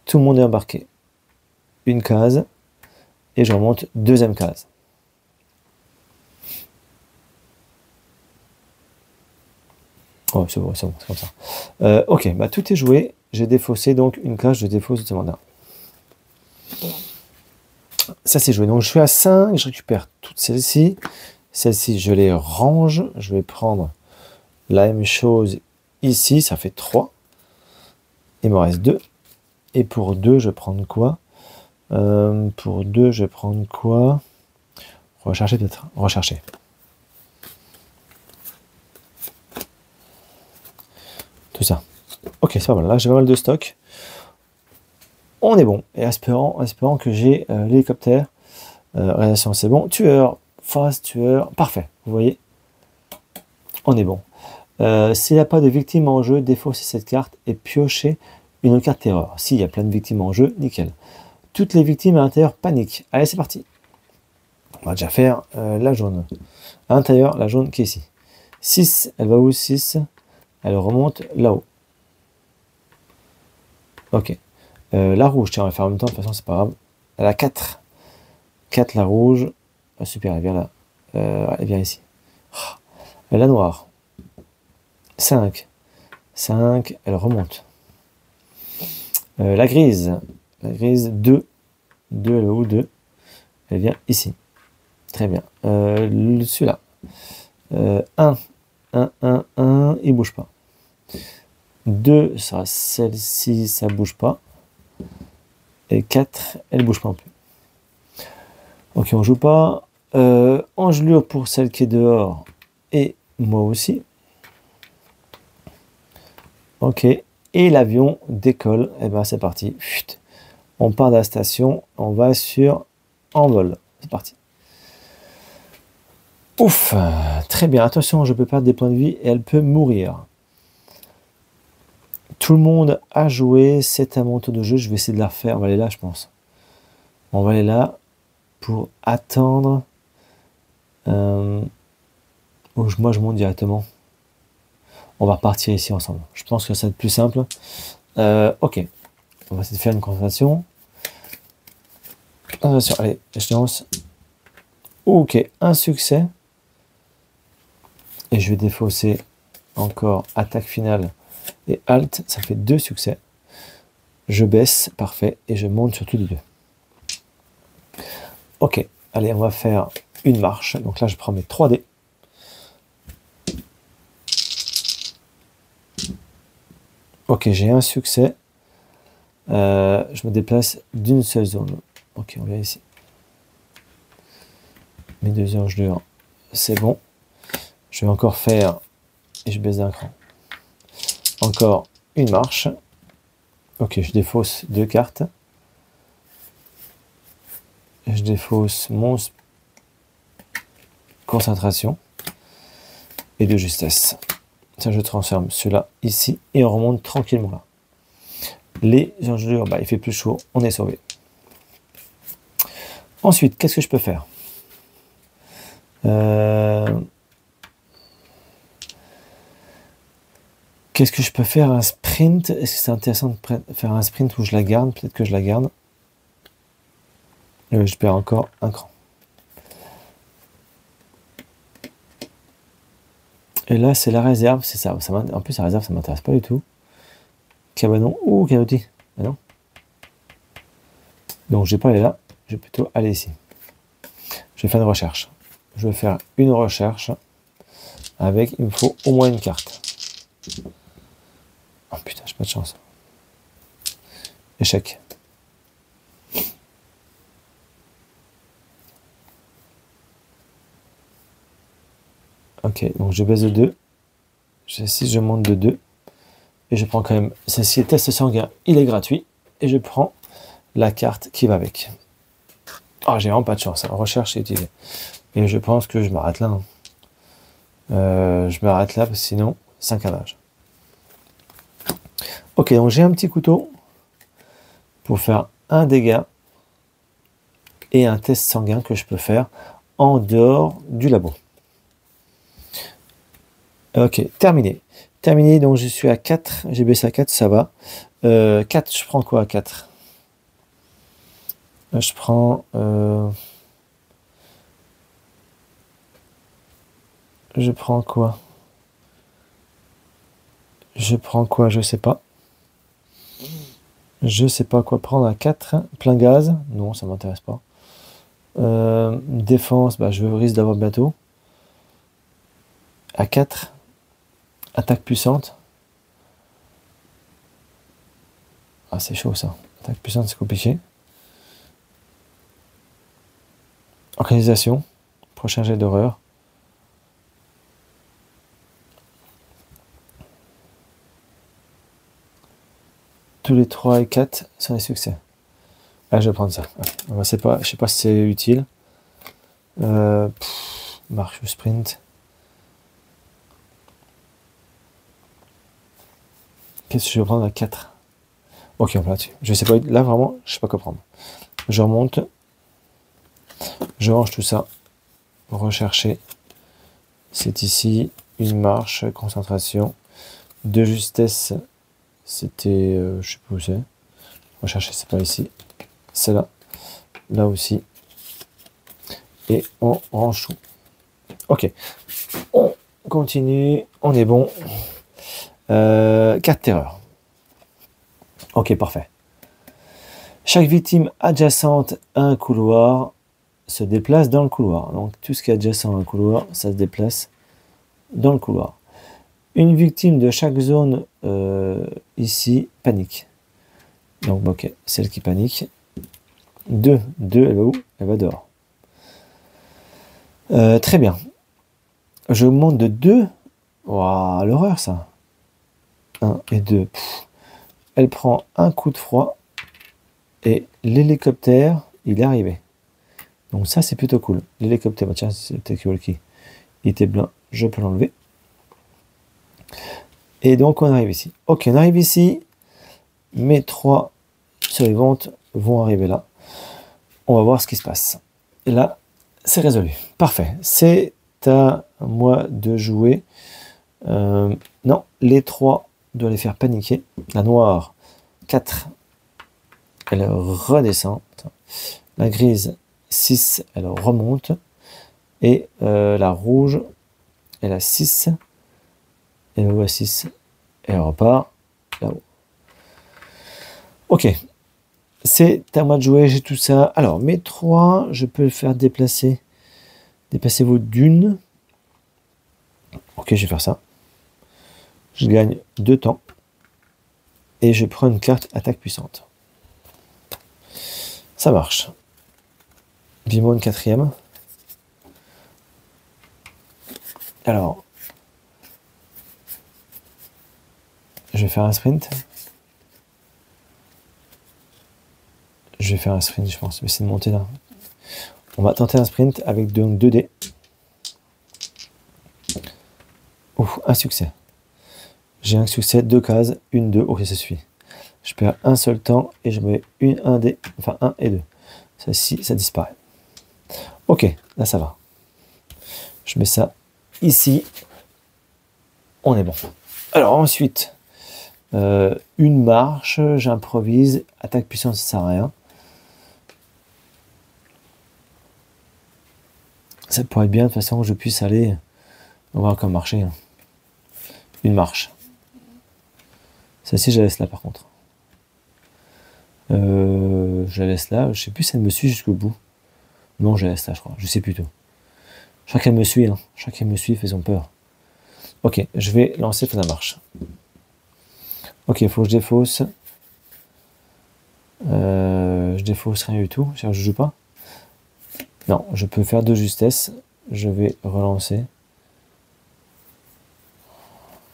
Tout le monde est embarqué. Une case. Et je remonte deuxième case. Oh, c'est bon, c'est comme ça. Ok, bah tout est joué. J'ai défaussé donc une case, je défausse de mandat. Ça c'est joué. Donc je suis à 5, je récupère toutes celles-ci. Celles-ci, je les range. Je vais prendre la même chose ici, ça fait 3. Il me reste 2. Et pour 2, je vais prendre quoi? Pour 2, je vais prendre quoi? Rechercher peut-être. Rechercher. Tout ça. Ok, c'est pas mal. Là, j'ai pas mal de stock. On est bon. Et espérant que j'ai l'hélicoptère. Réalisation, c'est bon. Tueur. Phase, tueur. Parfait. Vous voyez? On est bon. S'il n'y a pas de victimes en jeu, défausser cette carte et piocher une carte terreur. S'il y a plein de victimes en jeu, nickel. Toutes les victimes à l'intérieur paniquent. Allez, c'est parti. On va déjà faire la jaune. À l'intérieur, la jaune qui est ici. 6, elle va où 6? Elle remonte là-haut. Ok. La rouge, tiens, on va faire en même temps, de toute façon, c'est pas grave. Elle a 4. 4, la rouge. Ah, super, elle vient là. Elle vient ici. La noire. 5. 5, elle remonte. La grise. La grise, 2. 2, elle est où 2? Elle vient ici. Très bien. Celui-là. 1. 1, il bouge pas. 2, ça sera celle-ci, ça bouge pas. Et 4, elle bouge pas non plus. Ok, on joue pas. Engelure pour celle qui est dehors. Et moi aussi. Ok. Et l'avion décolle. Et ben c'est parti. Chut. On part de la station. On va sur envol. C'est parti. Ouf. Très bien. Attention, je peux perdre des points de vie et elle peut mourir. Tout le monde a joué. C'est à mon tour de jeu. Je vais essayer de la refaire. On va aller là, je pense. On va aller là pour attendre. Moi, je monte directement. On va repartir ici ensemble. Je pense que ça va être plus simple. Ok. On va essayer de faire une concentration. Attention, allez, échéance. Ok, un succès. Et je vais défausser encore attaque finale et alt. Ça fait 2 succès. Je baisse, parfait. Et je monte sur tous les 2. Ok, allez, on va faire une marche. Donc là, je prends mes 3 dés. Ok, j'ai un succès. Je me déplace d'une seule zone. Ok, on vient ici. Mes 2 engelures, c'est bon. Je vais encore faire, et je baisse d'un cran. Encore une marche. Ok, je défausse 2 cartes. Je défausse mon concentration et de justesse. Ça, je transforme cela ici et on remonte tranquillement là. Les engelures, bah, il fait plus chaud, on est sauvé. Ensuite, qu'est-ce que je peux faire? Qu'est-ce que je peux faire? Un sprint? Est-ce que c'est intéressant de faire un sprint où je la garde? Peut-être que je la garde. Je perds encore un cran. Et là, c'est la réserve, c'est ça. En plus, la réserve, ça ne m'intéresse pas du tout. Cabanon ou canotti? Ah non. Donc, je ne vais pas aller là. Je vais plutôt aller ici. Je vais faire une recherche. Je vais faire une recherche avec, il me faut au moins une carte. Oh putain, j'ai pas de chance. Échec. Ok, donc je baisse de 2. Si je monte de 2. Et je prends quand même, celle-ci est test sanguin, il est gratuit. Et je prends la carte qui va avec. Ah, j'ai vraiment pas de chance, hein. Recherche et utiliser. Et je pense que je m'arrête là. Hein. Je m'arrête là, parce que sinon, c'est un canage. Ok, donc j'ai un petit couteau pour faire un dégât et un test sanguin que je peux faire en dehors du labo. Ok, terminé. Terminé, donc je suis à 4. J'ai baissé à 4, ça va. 4, je prends quoi à 4? Je prends... je prends quoi? Je prends quoi? Je sais pas. Je sais pas quoi prendre à 4. Plein gaz? Non, ça m'intéresse pas. Défense, bah, je risque d'avoir bientôt. À 4. Attaque puissante. Ah, c'est chaud ça. Attaque puissante, c'est compliqué. Organisation. Prochain jet d'horreur. Tous les 3 et 4 sont des succès. Ah, je vais prendre ça. Okay. Je sais pas si c'est utile. Marche ou sprint. Qu'est-ce que je vais prendre à 4? Ok, on va là-dessus. Je sais pas, là vraiment, je sais pas quoi prendre. Je remonte. Je range tout ça. Rechercher. C'est ici. Une marche, concentration. De justesse. C'était, je sais pas où c'est. Rechercher, c'est pas ici. C'est là. Là aussi. Et on range tout. Ok. On continue. On est bon. Carte terreur. Ok, parfait. Chaque victime adjacente à un couloir se déplace dans le couloir. Donc tout ce qui est adjacent à un couloir, ça se déplace dans le couloir. Une victime de chaque zone ici panique. Donc ok, celle qui panique. 2, elle va où? Elle va dehors. Très bien. Je monte de 2. Waouh, l'horreur ça. 1 et 2. Elle prend un coup de froid et l'hélicoptère, il est arrivé. Donc ça, c'est plutôt cool. L'hélicoptère, bah tiens, c'était qui? Il était blanc, je peux l'enlever. Et donc, on arrive ici. Ok, on arrive ici. Mes 3 survivantes vont arriver là. On va voir ce qui se passe. Et là, c'est résolu. Parfait. C'est à moi de jouer. Non, les 3 doivent les faire paniquer. La noire, 4, elle redescend. La grise, 6, elle remonte. Et la rouge, elle a 6. Elle va à 6. Elle repart là-haut. Ok. C'est à moi de jouer, j'ai tout ça. Alors, mes 3, je peux le faire déplacer. Déplacez-vous d'une. Ok, je vais faire ça. Je gagne 2 temps. Et je prends une carte attaque puissante. Ça marche. Vivement une 4e. Alors, je vais faire un sprint. Je vais faire un sprint, je pense. Je vais essayer de monter là. On va tenter un sprint avec donc 2 dés. Ouf, un succès. J'ai un succès, 2 cases, 1, 2. Ok, ça suffit. Je perds un seul temps et je mets un dé, enfin 1 et 2. Ça-ci, ça disparaît. Ok, là ça va. Je mets ça ici. On est bon. Alors ensuite, une marche, j'improvise. Attaque puissante, ça sert à rien. Ça pourrait être bien de toute façon que je puisse aller. On va voir comment marcher. Hein. Une marche. Celle-ci, je la laisse là par contre. Je la laisse là. Je sais plus si elle me suit jusqu'au bout. Non, je la laisse là, je crois. Je sais plus tout. Je crois qu'elle me suit. Hein. Je crois qu'elle me suit, faisons peur. Ok, je vais lancer la marche. Ok, il faut que je défausse. Je défausse rien du tout. Je joue pas. Non, je peux faire de justesse. Je vais relancer.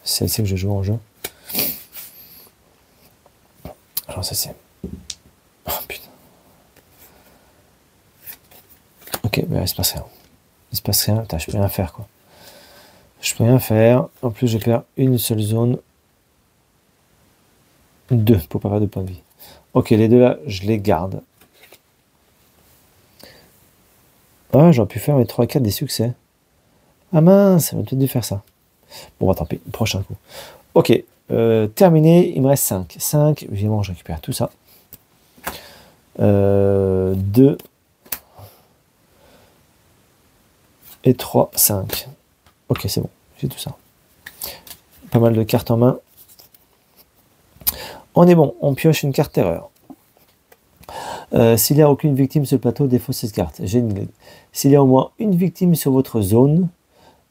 C'est celle-ci que je joue en jeu. Alors ça c'est... Oh putain. Ok, mais il se passe rien. Il se passe rien, putain, je peux rien faire quoi. Je peux rien faire. En plus je perds une seule zone. 2 pour pas perdre de points de vie. Ok, les deux là, je les garde. Ah, j'aurais pu faire mes 3 et 4 des succès. Ah mince, j'aurais peut-être dû faire ça. Bon, bah tant pis, prochain coup. Ok, terminé, il me reste 5. 5, évidemment, je récupère tout ça. 2 et 3, 5. Ok, c'est bon, j'ai tout ça. Pas mal de cartes en main. On est bon, on pioche une carte terreur. S'il n'y a aucune victime sur le plateau, défausse cette carte. Génial. S'il y a au moins une victime sur votre zone,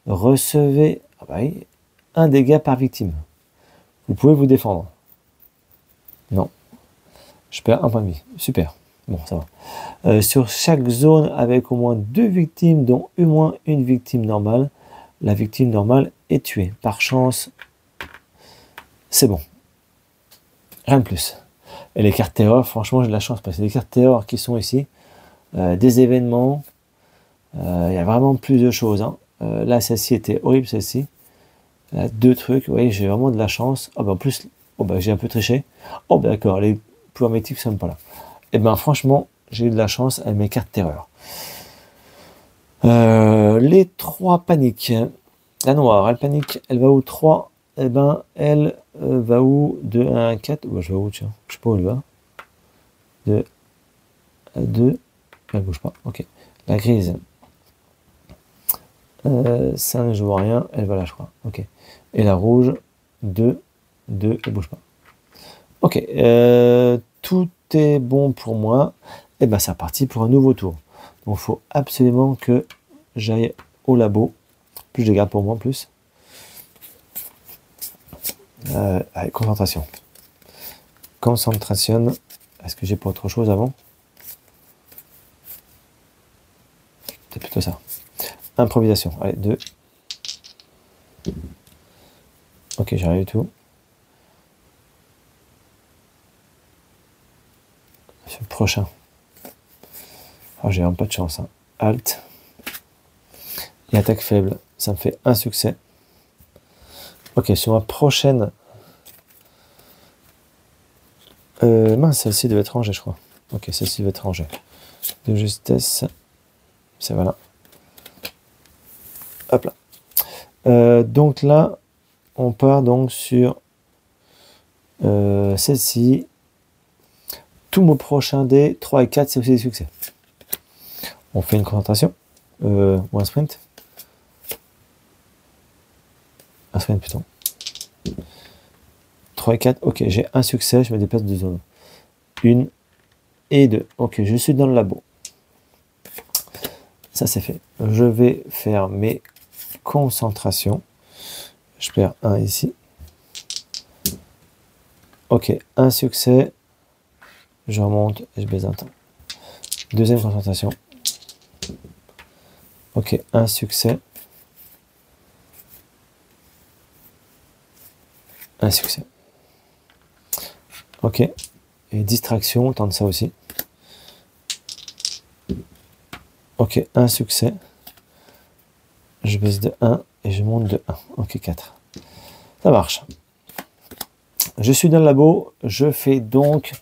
recevez un dégât par victime. Vous pouvez vous défendre. Non. Je perds un point de vie. Super. Bon, ça va. Sur chaque zone avec au moins 2 victimes, dont au moins une victime normale, la victime normale est tuée. Par chance, c'est bon. Rien de plus. Et les cartes terreur, franchement, j'ai de la chance parce que les cartes terreur qui sont ici, des événements, il y a vraiment plus de choses. Hein. Là, celle-ci était horrible, celle-ci. 2 trucs, oui, j'ai vraiment de la chance. Oh, bah, en plus, oh, bah, j'ai un peu triché. Oh, bah, d'accord, les pouvoirs mythiques ne sont pas là. Et ben franchement, j'ai eu de la chance avec mes cartes terreur. Les 3 paniques. La noire, elle panique, elle va où 3? Eh ben, elle va où? De 1 à 4. Bah, je vais où, tiens? Je sais pas où elle va. De 2. Elle bouge pas. Ok. La grise. 5, je vois rien. Elle va là, je crois. Ok. Et la rouge. 2. 2. Elle bouge pas. Ok. Tout est bon pour moi. Et ben, c'est reparti pour un nouveau tour. Donc, il faut absolument que j'aille au labo. Plus je les garde pour moi en plus. Allez, concentration. Concentration. Est-ce que j'ai pas autre chose avant? C'est plutôt ça. Improvisation. Allez, 2. Ok, j'ai rien du tout. C'est le prochain. Oh, j'ai vraiment pas de chance. Hein. Alt. Et attaque faible. Ça me fait un succès. Ok, sur ma prochaine... mince, celle-ci devait être rangée, je crois. Ok, celle-ci devait être rangée. De justesse. C'est voilà. Hop là. Donc là, on part donc sur celle-ci. Tous mes prochains dés, 3 et 4, c'est aussi des succès. On fait une concentration. Ou un sprint. Un sprint plutôt. 3 et 4, ok, j'ai un succès, je me déplace de zone. 1 et 2. Ok, je suis dans le labo. Ça c'est fait. Je vais faire mes concentrations. Je perds 1 ici. Ok, un succès. Je remonte et je baise un temps. Deuxième concentration. Ok, un succès. Un succès. Ok. Et distraction, on tente ça aussi. Ok, un succès. Je baisse de 1 et je monte de 1. Ok, 4. Ça marche. Je suis dans le labo. Je fais donc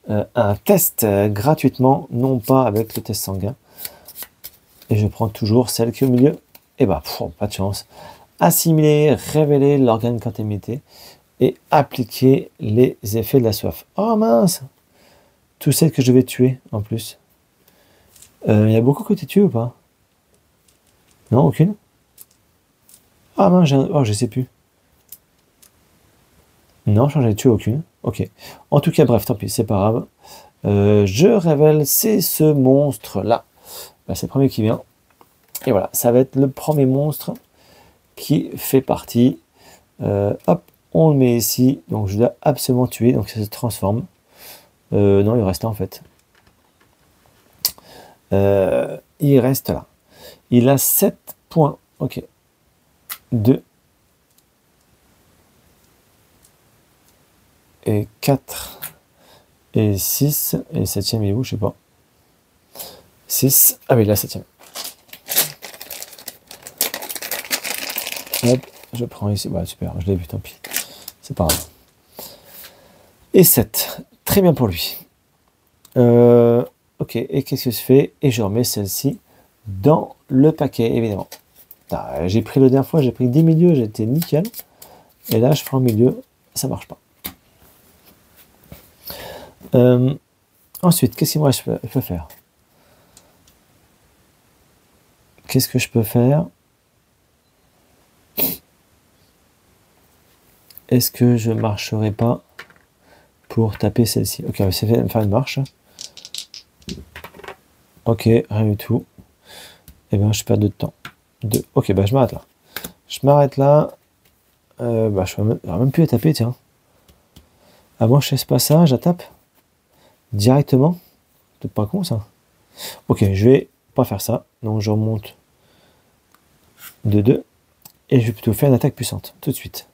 un test gratuitement, non pas avec le test sanguin. Et je prends toujours celle qui est au milieu. Et bah, pas de chance. Assimiler, révéler l'organe contaminité et appliquer les effets de la soif. Oh mince! Tout celles que je vais tuer en plus. Il y a beaucoup que tu tues ou pas? Non, aucune? Ah mince, oh, je sais plus. Non, j'en ai tué aucune. Ok. En tout cas, bref, tant pis, c'est pas grave. Je révèle, c'est ce monstre-là. Bah, c'est le premier qui vient. Et voilà, ça va être le premier monstre qui fait partie. Hop, on le met ici. Donc je dois absolument tuer. Donc ça se transforme. Non, il reste là en fait. Il reste là. Il a 7 points. Ok. 2. et 4 et 6. Et le 7e, il est où? Je sais pas. 6. Ah oui, la 7e. Hop, je prends ici. Ouais, super, je l'ai vu, tant pis. C'est pas grave. Et 7. Très bien pour lui. Ok, et qu'est-ce que je fais? Et je remets celle-ci dans le paquet, évidemment. J'ai pris la dernière fois, j'ai pris 10 milieux, j'étais nickel. Et là, je prends le milieu, ça marche pas. Ensuite, qu'est-ce que je peux faire? Qu'est-ce que je peux faire? Est-ce que je marcherai pas pour taper celle-ci? Ok, on va essayer de faire une marche. Ok, rien du tout. Et bien, je perds de temps. Ok, bah je m'arrête là. Je m'arrête là. Bah, je vais même plus la taper, tiens. Ah, moi, je ne sais pas ça, je la tape directement. C'est pas con, ça. Ok, je vais pas faire ça. Donc, je remonte de 2. Et je vais plutôt faire une attaque puissante, tout de suite.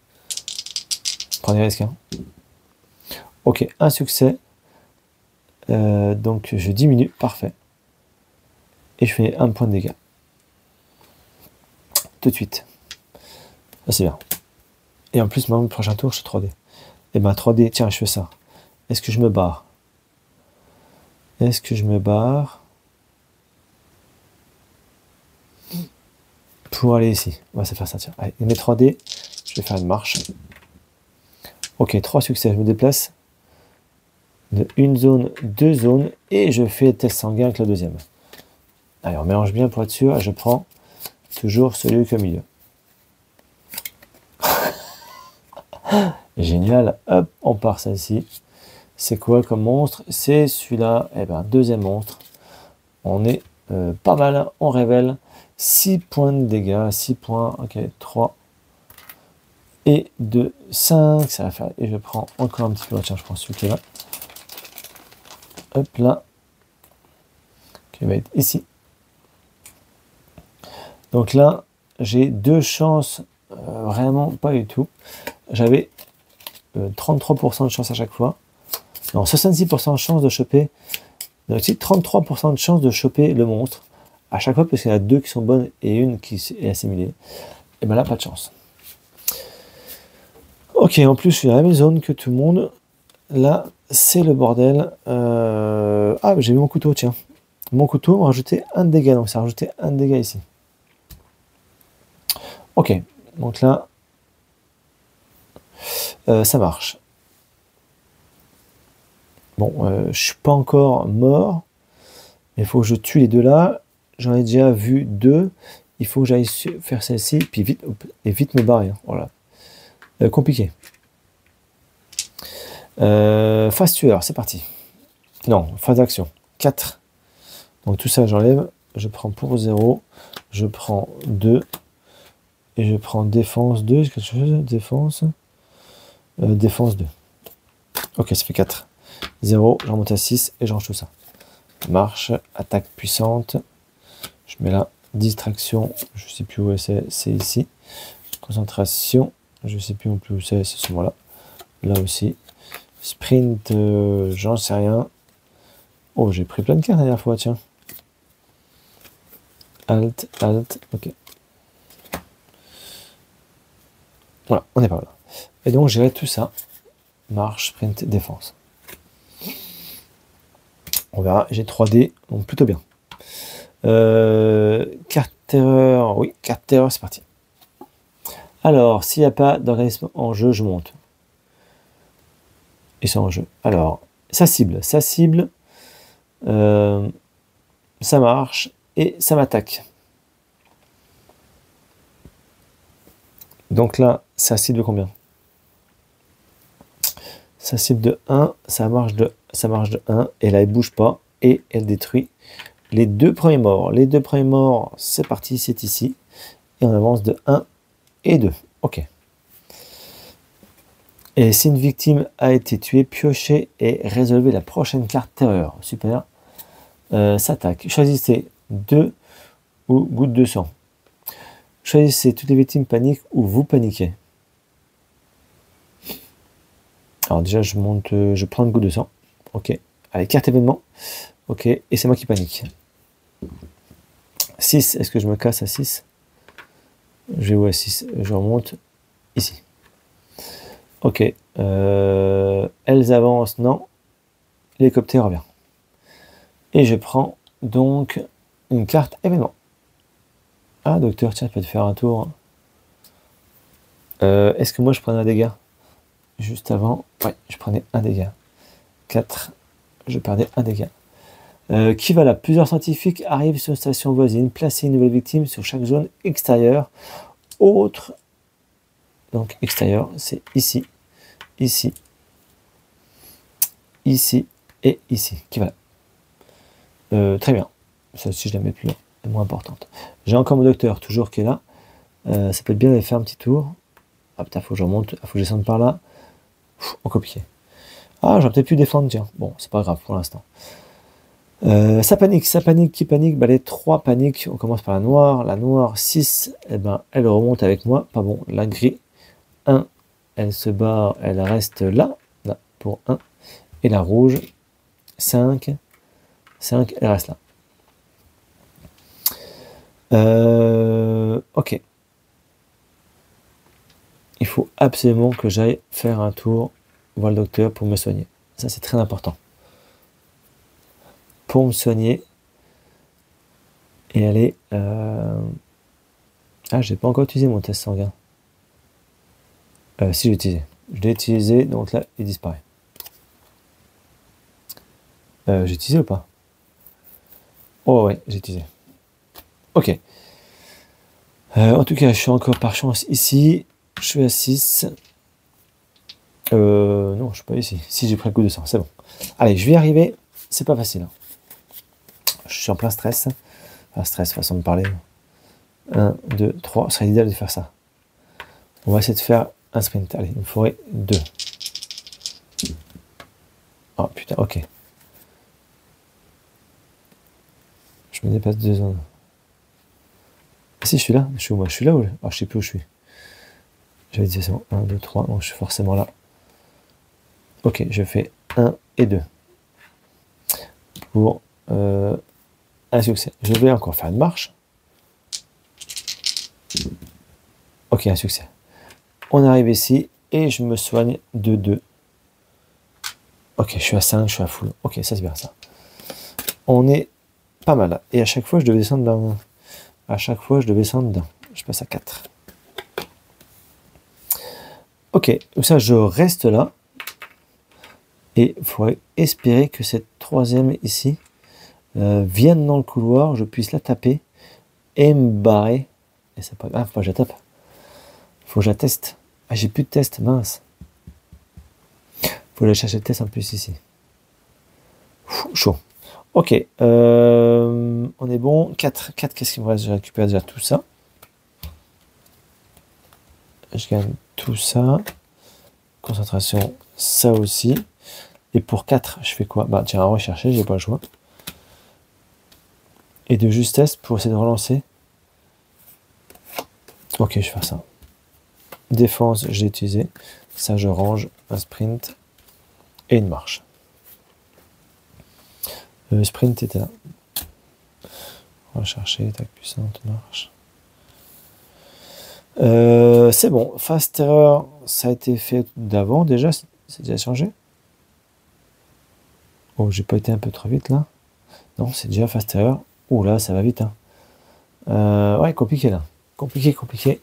Prenez risque, hein. Ok, un succès. Donc, je diminue, parfait. Et je fais 1 point de dégâts. Tout de suite. Ça, c'est bien. Et en plus, le prochain tour, je suis 3D. Et ben 3D, tiens, je fais ça. Est-ce que je me barre? Est-ce que je me barre pour aller ici? On va se faire ça, tiens. Allez, mes 3D, je vais faire une marche. Ok, 3 succès, je me déplace de une zone, 2 zones, et je fais test sanguin avec la deuxième. Allez, on mélange bien pour être sûr, et je prends toujours celui qui est au milieu. Génial, hop, on part celle-ci. C'est quoi comme monstre? C'est celui-là, et ben deuxième monstre. On est pas mal, on révèle 6 points de dégâts, 6 points, ok, 3 et 2, 5, ça va faire, et je prends encore un petit peu, tiens, je prends celui qui est là. Hop là, qui va être ici. Donc là, j'ai 2 chances, vraiment pas du tout. J'avais 33% de chance à chaque fois. Non, 66% de chance de choper. Donc, 33% de chance de choper le monstre à chaque fois parce qu'il y en a 2 qui sont bonnes et une qui est assimilée. Et bien là, pas de chance. Ok, en plus, je suis dans la même zone que tout le monde. Là, c'est le bordel. Ah, j'ai mis mon couteau, tiens. Mon couteau m'a rajouté 1 dégât, donc ça a rajouté 1 dégât ici. Ok, donc là, ça marche. Bon, je suis pas encore mort, mais il faut que je tue les deux là. J'en ai déjà vu 2. Il faut que j'aille faire celle-ci, puis vite, et vite me barrer. Hein. Voilà. Compliqué. Phase tueur, c'est parti. Non, phase d'action. 4. Donc tout ça, j'enlève. Je prends pour 0. Je prends 2. Et je prends défense 2. Quelque chose? Défense. Défense 2. Ok, ça fait 4. 0, je remonte à 6 et je range tout ça. Marche, attaque puissante. Je mets là, distraction, je ne sais plus où c'est ici. Concentration, je ne sais plus non plus où c'est ce moment-là. Là aussi. Sprint, j'en sais rien. Oh, j'ai pris plein de cartes la dernière fois, tiens. Alt, alt, ok. Voilà, on est pas là. Et donc, j'irai tout ça. Marche, sprint, défense. On verra, j'ai 3D, donc plutôt bien. Carte terreur, oui, carte terreur, c'est parti. Alors, s'il n'y a pas d'organisme en jeu, je monte. Ils sont en jeu. Alors, ça cible, ça marche, et ça m'attaque. Donc là, ça cible combien? Ça cible de 1, ça marche de 1, et là, elle bouge pas, et elle détruit les 2 premiers morts. Les 2 premiers morts, c'est parti, c'est ici. Et on avance de 1 et 2. Ok. Et si une victime a été tuée, piochez et résolvez la prochaine carte terreur. Super. S'attaque. Choisissez 2 ou goutte de sang. Choisissez toutes les victimes paniquent ou vous paniquez. Alors déjà, je monte, je prends un coup de sang. Ok. Allez, carte événement. Ok. Et c'est moi qui panique. 6. Est-ce que je me casse à 6? Je vais où à 6? Je remonte ici. Ok. Elles avancent. Non. L'hélicoptère revient. Et je prends donc une carte événement. Ah, docteur, tiens, tu peux te faire un tour. Est-ce que moi je prenais un dégât? Juste avant, ouais, je prenais un dégât. 4, je perdais un dégât. Qui va là? Plusieurs scientifiques arrivent sur une station voisine, placer une nouvelle victime sur chaque zone extérieure. Autre, donc extérieur, c'est ici, ici, ici et ici. Qui va là? Très bien. Celle-ci, je la mets plus là, elle est moins importante. J'ai encore mon docteur, toujours qui est là. Ça peut être bien d'aller faire un petit tour. Ah putain, faut que je remonte, faut que je descende par là. On copier. Ah, j'aurais peut-être pu défendre, tiens. Bon, c'est pas grave pour l'instant. Ça panique, qui panique? Bah, les 3 paniquent. On commence par la noire. La noire, 6, eh ben, elle remonte avec moi. Pas bon, la gris, 1, elle se barre, elle reste là, là, pour 1. Et la rouge, 5, 5, elle reste là. Ok. Il faut absolument que j'aille faire un tour voir le docteur pour me soigner. Ça, c'est très important. Pour me soigner et aller... Ah, j'ai pas encore utilisé mon test sanguin. Si, j'ai utilisé. Je l'ai utilisé, donc là, il disparaît. J'ai utilisé ou pas? Oh ouais, j'ai utilisé. Ok. En tout cas, je suis encore par chance ici. Je suis à 6. Non, je suis pas ici. Si, j'ai pris un coup de sang, c'est bon. Allez, je vais y arriver. C'est pas facile. Hein. Je suis en plein stress. Enfin, stress, façon de parler. 1, 2, 3. Ce serait idéal de faire ça. On va essayer de faire un sprint. Allez, il me faudrait 2. Oh putain, ok. Je me dépasse 2 zones. Ah si, je suis là. Je suis où moi? Je suis là ou là? Ah, je sais plus où je suis. J'avais dit c'est bon. 1, 2, 3. Donc je suis forcément là. Ok, je fais 1 et 2. Pour un succès. Je vais encore faire une marche. Ok, un succès. On arrive ici et je me soigne de 2. Ok, je suis à 5, je suis à full. Ok, ça c'est bien ça. On est pas mal là. Et à chaque fois, je devais descendre dans... À chaque fois, je devais descendre dedans. Je passe à 4. Ok, donc ça, je reste là. Et il faudrait espérer que cette 3e ici vienne dans le couloir, je puisse la taper et me barrer. Et c'est pas grave, faut que je la tape. Faut que je la teste. Ah, j'ai plus de test, mince. Faut aller chercher le test en plus ici. Chaud. Ok, on est bon. 4, qu'est-ce qu'il me reste? Je récupère déjà tout ça. Je gagne tout ça. Concentration, ça aussi. Et pour 4, je fais quoi? Bah tiens, à rechercher, j'ai pas le choix. Et de justesse pour essayer de relancer. Ok, je vais faire ça. Défense, j'ai utilisé. Ça, je range. Un sprint. Et une marche. Le sprint était là. Rechercher, attaque puissante, marche. C'est bon. Fast error, ça a été fait d'avant déjà. C'est déjà changé. Oh, j'ai pas été un peu trop vite là. Non, c'est déjà fast error. Ouh là, ça va vite. Hein. Ouais, compliqué là. Compliqué.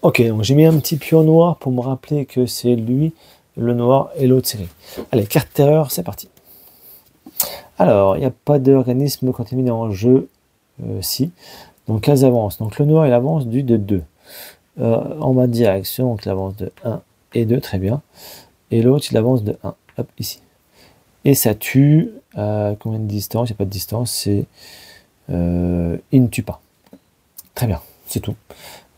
Ok, donc j'ai mis un petit pion noir pour me rappeler que c'est lui, le noir et l'autre série. Allez, carte terreur, c'est parti. Alors, il n'y a pas d'organisme contaminé en jeu. Si. Donc, elles avancent. Donc, le noir, il avance de 2. En ma direction, donc il avance de 1 et 2, très bien. Et l'autre, il avance de 1. Hop, ici. Et ça tue à combien de distance? Il n'y a pas de distance, c'est... il ne tue pas. Très bien, c'est tout.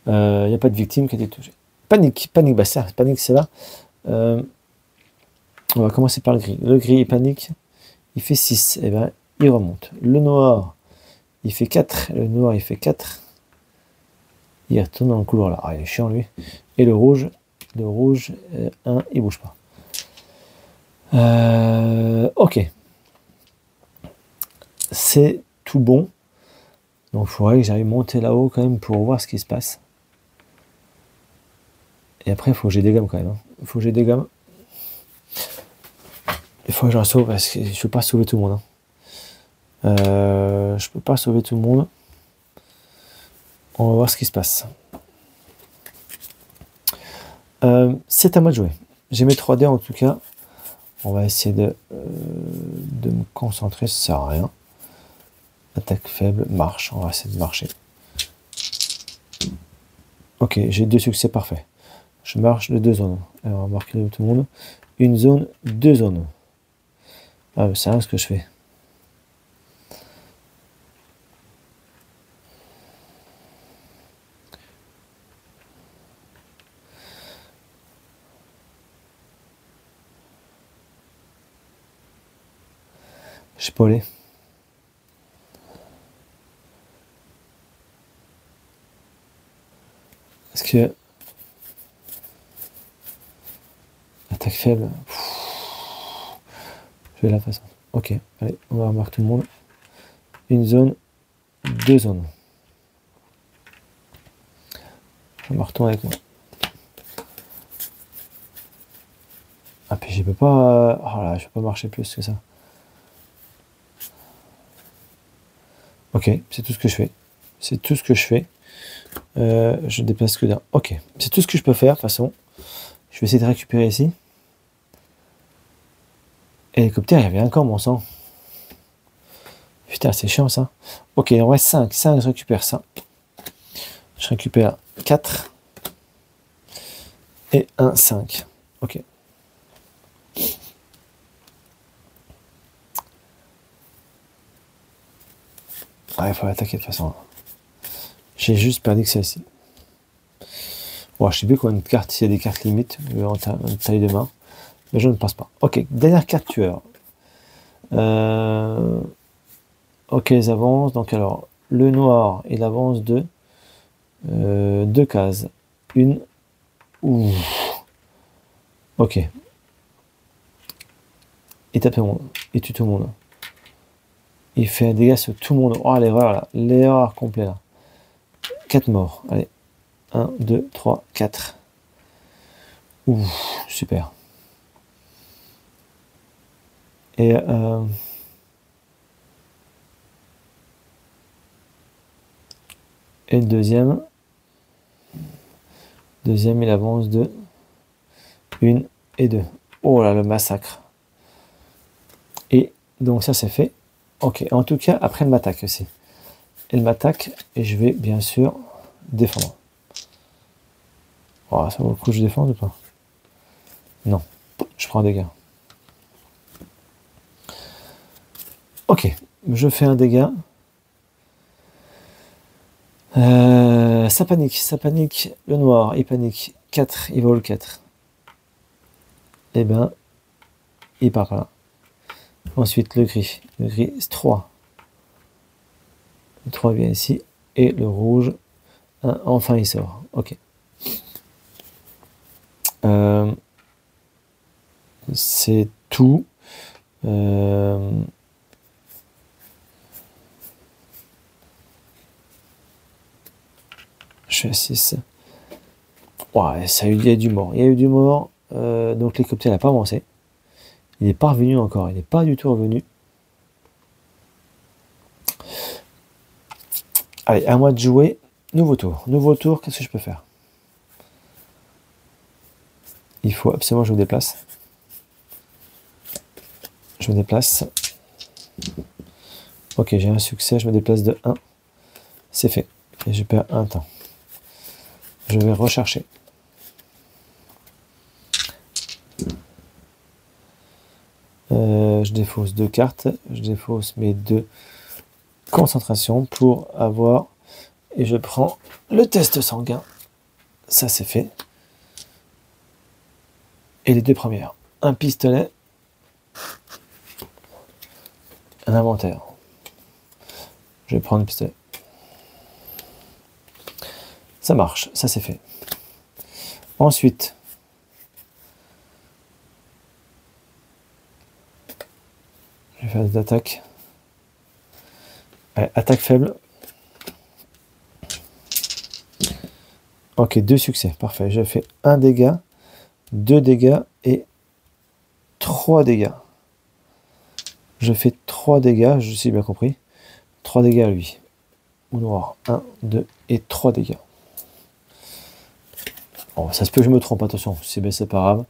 Il n'y a pas de victime qui a été touchée. Panique, bah ça, panique, c'est là. On va commencer par le gris. Le gris, il panique. Il fait 6. Et bien, il remonte. Le noir, il fait 4. Le noir, il fait 4. Il retourne dans le couloir là. Ah, il est chiant, lui. Et le rouge, Le rouge, 1, il bouge pas. Ok. C'est tout bon. Donc il faudrait que j'aille monter là-haut quand même pour voir ce qui se passe. Et après, il faut que j'ai des gammes quand même. Il faut que j'ai des gammes. Il faut que je la sauve parce que je ne peux pas sauver tout le monde. Je peux pas sauver tout le monde. On va voir ce qui se passe. C'est à moi de jouer. J'ai mes 3D en tout cas. On va essayer de me concentrer, ça sert à rien. Attaque faible, marche, on va essayer de marcher. Ok, j'ai 2 succès, parfait. Je marche de 2 zones. Alors, on va marquer tout le monde. Une zone, 2 zones. Ah, c'est rien ce que je fais. Je sais pas aller. Est-ce que... Attaque faible. Je vais la façon. Ok, allez, on va remarquer tout le monde. Une zone, 2 zones. Je me retourne avec moi. Ah, puis je peux pas... Oh là, je peux pas marcher plus que ça. Ok, c'est tout ce que je fais. C'est tout ce que je fais. Je déplace que d'un. Ok, c'est tout ce que je peux faire. De toute façon, je vais essayer de récupérer ici. Hélicoptère, il revient encore, mon sang. Putain, c'est chiant ça. Ok, il en reste 5. 5, je récupère ça. Je récupère 4. Et 1, 5. Ok. Ah, il faut l'attaquer de toute façon. J'ai juste perdu que celle-ci. Bon, je sais plus combien de cartes, s'il y a des cartes limites en taille de main. Mais je ne pense pas. Ok, dernière carte tueur. Ok, ils avancent. Donc alors, le noir, il avance de 2 cases. Une. Ouh. Ok. Il tape tout le monde. Il tue tout le monde. Il fait un dégât sur tout le monde. Oh, l'erreur là. L'erreur complète là. 4 morts. Allez. 1, 2, 3, 4. Ouh, super. Et le deuxième, il avance de 1 et 2. Oh là, le massacre. Et donc ça c'est fait. Ok, en tout cas, après elle m'attaque aussi. Elle m'attaque et je vais bien sûr défendre. Oh, ça vaut le coup que je défende ou pas? Non, je prends un dégât. Ok, je fais un dégât. Ça panique, le noir, il panique. 4, il vole 4. Et ben, il part là. Ensuite, le gris, c'est 3. Le 3 vient ici. Et le rouge, enfin, il sort. Ok. C'est tout. Je suis à 6. Ouais, il y a du mort. Il y a eu du mort. Donc l'hélicoptère n'a pas avancé. Il n'est pas revenu encore. Il n'est pas du tout revenu. Allez, à moi de jouer. Nouveau tour. Nouveau tour, qu'est-ce que je peux faire? Il faut absolument que je me déplace. Je me déplace. Ok, j'ai un succès. Je me déplace de 1. C'est fait. Et je perds un temps. Je vais rechercher. Je défausse 2 cartes. Je défausse mes 2 concentrations pour avoir... Et je prends le test sanguin. Ça, c'est fait. Et les 2 premières. Un pistolet. Un inventaire. Je vais prendre le pistolet. Ça marche. Ça, c'est fait. Ensuite, faire des attaques. Allez, attaque faible. Ok, 2 succès. Parfait. Je fais 1 dégât, 2 dégâts et 3 dégâts. Je fais 3 dégâts, je suis bien compris. 3 dégâts à lui. Au noir. 1, 2 et 3 dégâts. Bon, ça se peut que je me trompe, attention. C'est bien, c'est pas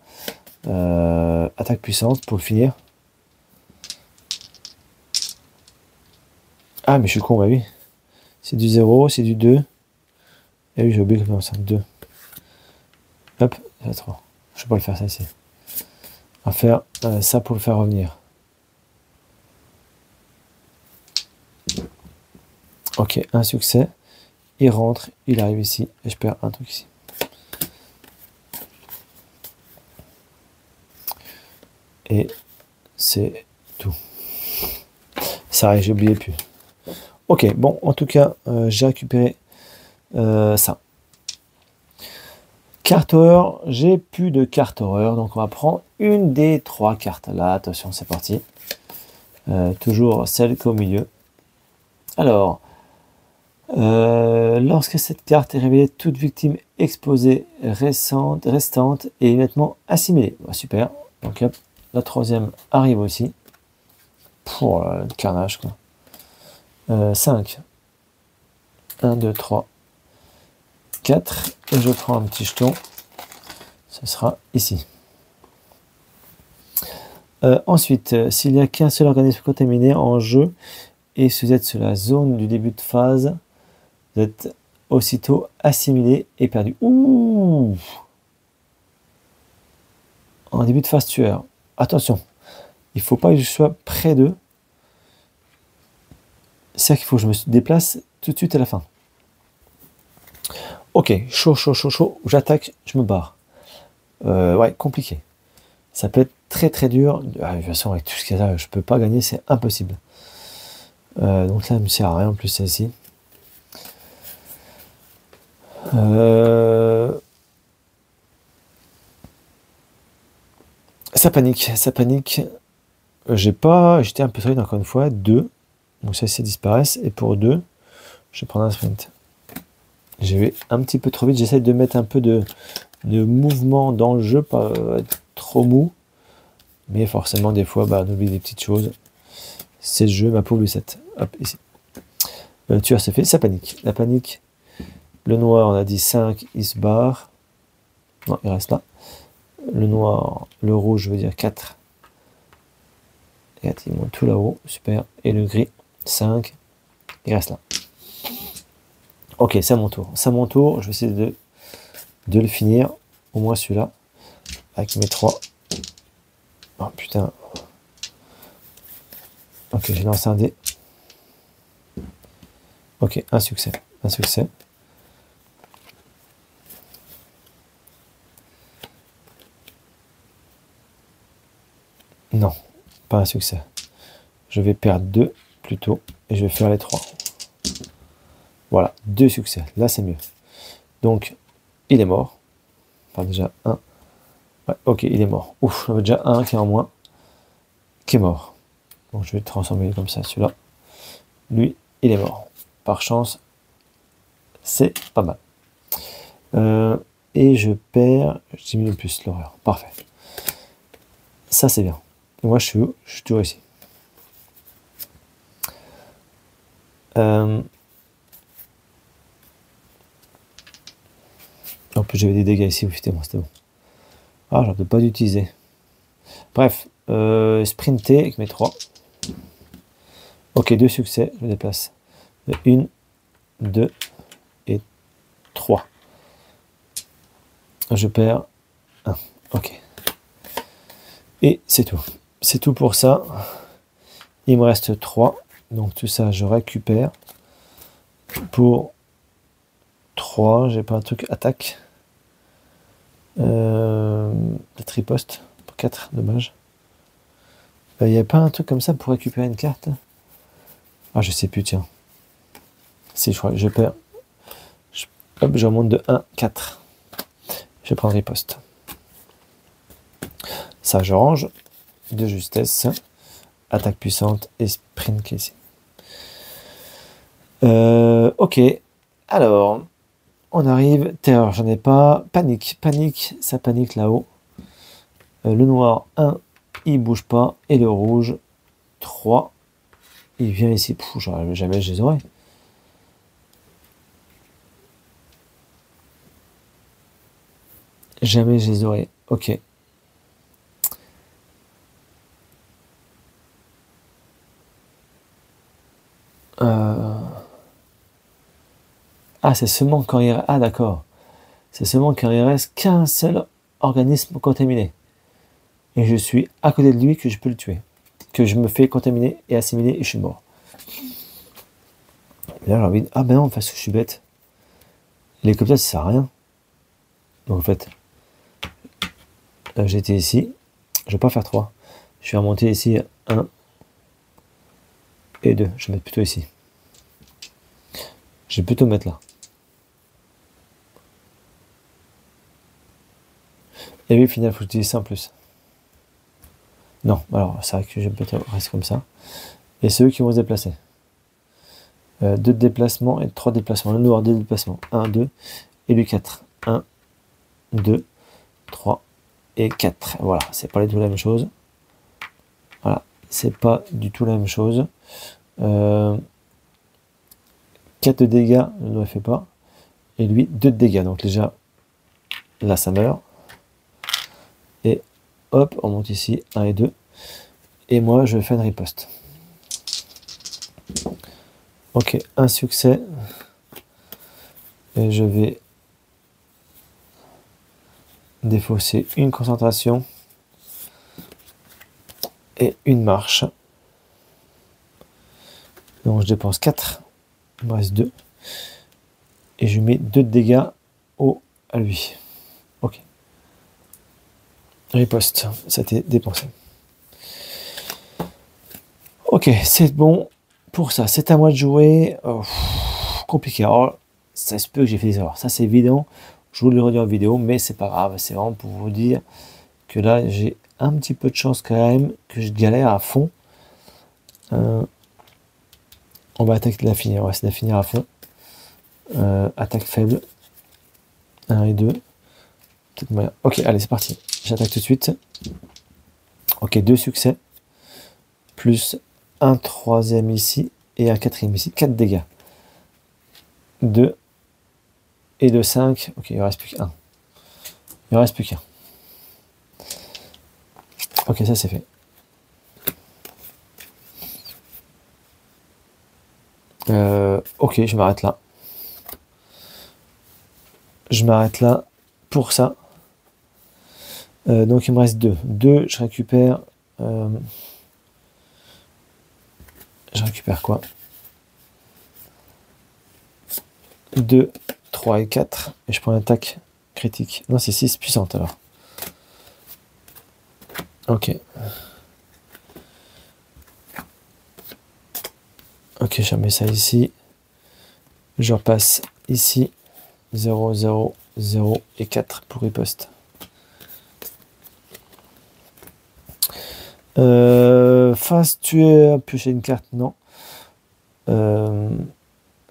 grave. Attaque puissante pour le finir. Ah, mais je suis con, bah oui. C'est du 0, c'est du 2. Et oui, j'ai oublié que c'est 2. Hop, c'est 3. Je vais pas le faire ça ici. On va faire ça pour le faire revenir. Ok, un succès. Il rentre, il arrive ici. Et je perds un truc ici. Et c'est tout. Ça arrive, j'ai oublié plus. Ok, bon, en tout cas, j'ai récupéré ça. Carte horreur, j'ai plus de carte horreur, donc on va prendre une des 3 cartes. Là, attention, c'est parti. Toujours celle qu'au milieu. Alors, lorsque cette carte est révélée, toute victime exposée restante est immédiatement assimilée. Bah, super. Donc hop, la 3e arrive aussi. Pour le carnage, quoi. 5. 1, 2, 3, 4. Et je prends un petit jeton. Ce sera ici. Ensuite, s'il n'y a qu'un seul organisme contaminé en jeu et si vous êtes sur la zone du début de phase, vous êtes aussitôt assimilé et perdu. Ouh! En début de phase tueur. Attention, il ne faut pas que je sois près d'eux. C'est-à-dire qu'il faut que je me déplace tout de suite à la fin. Ok, chaud, chaud, chaud, chaud. J'attaque, je me barre. Ouais, compliqué. Ça peut être très très dur. Ah, de toute façon, avec tout ce qu'il y a là, je ne peux pas gagner, c'est impossible. Donc là, elle ne me sert à rien en plus, celle-ci. Ça panique, ça panique. J'étais un peu solide encore une fois. 2. Donc ça disparaissent. Et pour 2, je vais prendre un sprint. J'ai vais un petit peu trop vite. J'essaie de mettre un peu de mouvement dans le jeu, pas être trop mou. Mais forcément, des fois, on oublie des petites choses. C'est le jeu, ma pauvre Lucette. Hop, ici. Le tueur se fait, ça panique. La panique. Le noir, on a dit 5, il se barre. Non, il reste là. Le noir, le rouge, je veux dire 4. Et il monte tout là-haut, super. Et le gris, 5, il reste là. Ok, c'est à mon tour. C'est à mon tour, je vais essayer de le finir. Au moins celui-là. Avec mes 3. Oh putain. Ok, j'ai lancé un dé. Ok, un succès. Un succès. Non, pas un succès. Je vais perdre 2 plutôt. Et je vais faire les 3. Voilà, 2 succès. Là, c'est mieux. Donc, il est mort. Enfin, déjà, 1. Ouais, ok, il est mort. Ouf, j'en avais déjà un qui est en moins. Qui est mort. Donc, je vais le transformer comme ça, celui-là. Lui, il est mort. Par chance, c'est pas mal. Et je perds... Je diminue plus l'horreur. Parfait. Ça, c'est bien. Et moi, je suis où? Je suis toujours ici. En plus, j'avais des dégâts ici. Putain, c'était bon. Ah, j'en peux pas d'utiliser. Bref, sprinter avec mes 3. Ok, 2 succès, je me déplace. 1, 2 et 3. Je perds 1. Ok. Et c'est tout. C'est tout pour ça. Il me reste 3. Donc tout ça, je récupère. Pour 3, j'ai pas un truc attaque. La triposte. Pour 4, dommage. Il n'y a pas un truc comme ça pour récupérer une carte? Ah, je sais plus, tiens. Si, je crois que je perds. Hop, je remonte de 1, 4. Je vais prendre riposte. Ça, je range. De justesse. attaque puissante et sprint qui est ici. Ok, alors, on arrive, terreur, j'en ai pas, panique, ça panique là-haut. Le noir, 1, il bouge pas, et le rouge, 3, il vient ici. Jamais je les aurais. Jamais je les aurais, ok. Ah, c'est seulement quand il... Ah, d'accord. C'est seulement quand il reste qu'un seul organisme contaminé. Et je suis à côté de lui que je peux le tuer. Que je me fais contaminer et assimiler et je suis mort. Et là, j'ai envie de... Ah ben non, parce que je suis bête. L'hélicoptère, ça sert à rien. Donc en fait, j'étais ici. Je vais pas faire 3. Je vais remonter ici 1 et 2. Je vais mettre plutôt ici. Je vais plutôt mettre là. Et oui, au final, il faut utiliser ça en plus. Non, alors c'est vrai que je vais peut-être rester comme ça. Et c'est eux qui vont se déplacer. 2 déplacements et 3 déplacements. Le noir, 2 déplacements. 1, 2. Et lui 4. 1, 2, 3 et 4. Voilà, c'est pas du tout la même chose. Voilà, c'est pas du tout la même chose. 4 de dégâts, ne le fait pas. Et lui, 2 de dégâts. Donc déjà, là, ça meurt. Et hop, on monte ici, 1 et 2. Et moi, je fais une riposte. Ok, un succès. Et je vais défausser une concentration. Et une marche. Donc je dépense 4. Il me reste 2. Et je mets 2 de dégâts à lui. Ok. Riposte, ça a été dépensé. Ok, c'est bon pour ça. C'est à moi de jouer. Oh, compliqué. Alors, ça se peut que j'ai fait des erreurs. Ça, c'est évident. Je vous le redis en vidéo, mais c'est pas grave. C'est vraiment pour vous dire que là, j'ai un petit peu de chance quand même, que je galère à fond. On va attaquer de la finir. On va essayer de la finir à fond. Attaque faible. 1 et 2. Ok, allez, c'est parti. J'attaque tout de suite. Ok, 2 succès. Plus un troisième ici et un quatrième ici. 4 dégâts. 2 et 2, 5. Ok, il ne reste plus qu'un. Il ne reste plus qu'un. Ok, ça c'est fait. Ok, je m'arrête là. Je m'arrête là pour ça. Donc il me reste 2. 2, je récupère... je récupère quoi? 2, 3 et 4. Et je prends une attaque critique. Non, c'est 6 puissante alors. Ok. Ok, je remets ça ici. Je repasse ici. 0, 0, 0 et 4 pour riposte. Face tuer, piocher une carte, non.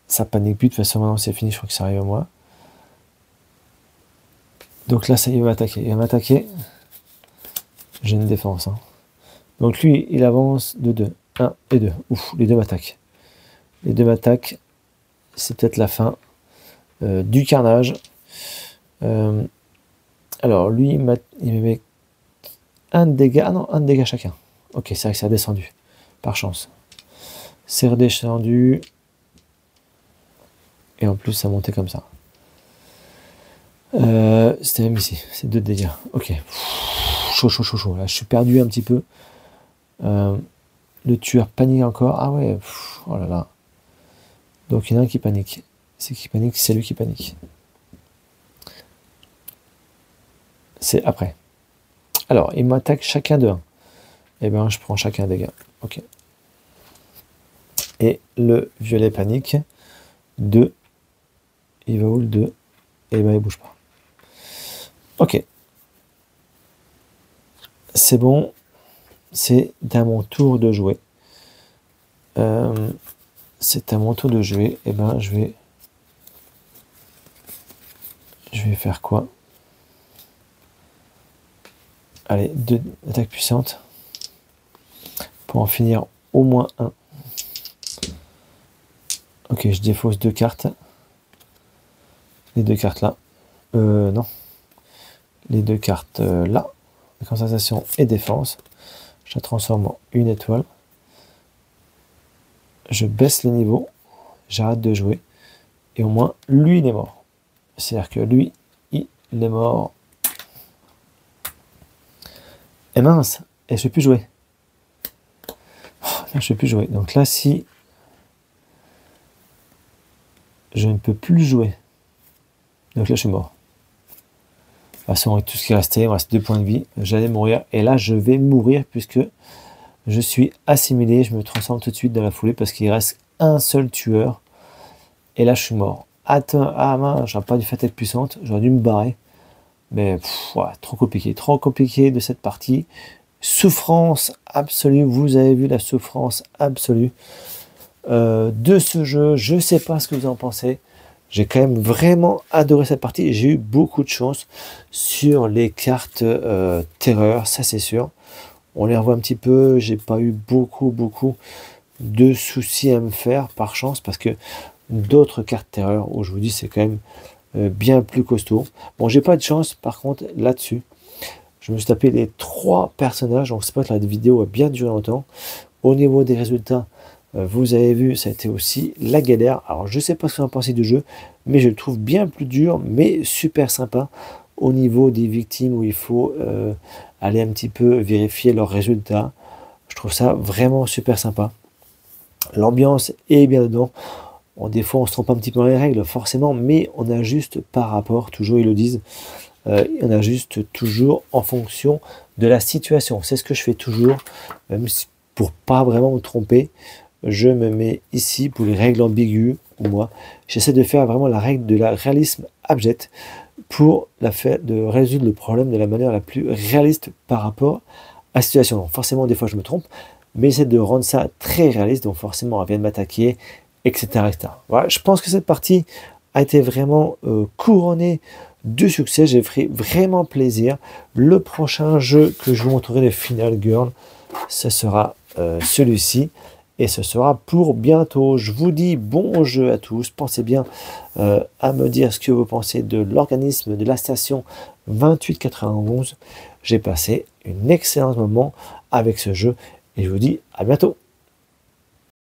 Ça panique plus, de toute façon maintenant c'est fini, je crois que ça arrive à moi. Donc là, ça il va m'attaquer. Il va m'attaquer. J'ai une défense. Hein. Donc lui, il avance de 2. 1 et 2. Ouf, les deux m'attaquent. Les deux m'attaquent. C'est peut-être la fin du carnage. Alors lui, il me met un dégât. Ah non, un dégât chacun. Ok, c'est vrai que c'est redescendu. Par chance. C'est redescendu. Et en plus, ça montait comme ça. C'était même ici. C'est 2 dégâts. Ok. Chaud, chaud, chaud, chaud. Là, je suis perdu un petit peu. Le tueur panique encore. Ah ouais. Oh là là. Donc il y en a un qui panique. C'est qui panique, c'est lui qui panique. C'est après. Alors, il m'attaque chacun de 1. Eh bien, je prends chacun un dégât. Ok. Et le violet panique. 2. Il va où le 2? Eh bien, il bouge pas. Ok. C'est bon. c'est à mon tour de jouer. C'est à mon tour de jouer. Et ben, je vais faire quoi? Allez, 2 attaques puissantes. Pour en finir au moins un. Ok, je défausse 2 cartes. Les 2 cartes là. Non. Les 2 cartes là. Concentration et défense. Je la transforme en une étoile. Je baisse le niveau. J'arrête de jouer. Et au moins, lui, il est mort. C'est-à-dire que lui, il est mort. Et mince, et je ne peux plus jouer. Oh, je ne peux plus jouer. Donc là, si je ne peux plus jouer, donc là, je suis mort. De toute façon, avec tout ce qui restait, il me reste 2 points de vie. J'allais mourir. Et là, je vais mourir puisque je suis assimilé. Je me transforme tout de suite dans la foulée parce qu'il reste un seul tueur. Et là, je suis mort. Attends, ah mince, j'aurais pas dû faire tête puissante. J'aurais dû me barrer. Mais ouais, trop compliqué de cette partie. Souffrance absolue, vous avez vu la souffrance absolue de ce jeu. Je sais pas ce que vous en pensez. J'ai quand même vraiment adoré cette partie. J'ai eu beaucoup de chance sur les cartes terreur, ça c'est sûr. On les revoit un petit peu. J'ai pas eu beaucoup de soucis à me faire par chance parce que d'autres cartes terreur où je vous dis c'est quand même bien plus costaud. Bon, j'ai pas de chance par contre là-dessus. Je me suis tapé les 3 personnages, donc c'est pas que la vidéo a bien duré longtemps. Au niveau des résultats, vous avez vu, ça a été aussi la galère. Alors je sais pas ce que vous en pensez du jeu, mais je le trouve bien plus dur, mais super sympa au niveau des victimes où il faut aller un petit peu vérifier leurs résultats. Je trouve ça vraiment super sympa. L'ambiance est bien dedans. Bon, des fois on se trompe un petit peu dans les règles forcément, mais on ajuste par rapport, toujours ils le disent, on ajuste toujours en fonction de la situation. C'est ce que je fais toujours, même si, pour pas vraiment me tromper, je me mets ici pour les règles ambiguës, ou moi, j'essaie de faire vraiment la règle de la réalisme abject pour de résoudre le problème de la manière la plus réaliste par rapport à la situation. Donc forcément des fois je me trompe, mais j'essaie de rendre ça très réaliste, donc forcément on vient de m'attaquer, etc., etc. Voilà, je pense que cette partie a été vraiment couronnée de succès. J'ai pris vraiment plaisir. Le prochain jeu que je vous montrerai, le Final Girl, ce sera celui-ci. Et ce sera pour bientôt. Je vous dis bon jeu à tous. Pensez bien à me dire ce que vous pensez de l'organisme de la station 2891. J'ai passé un excellent moment avec ce jeu. Et je vous dis à bientôt.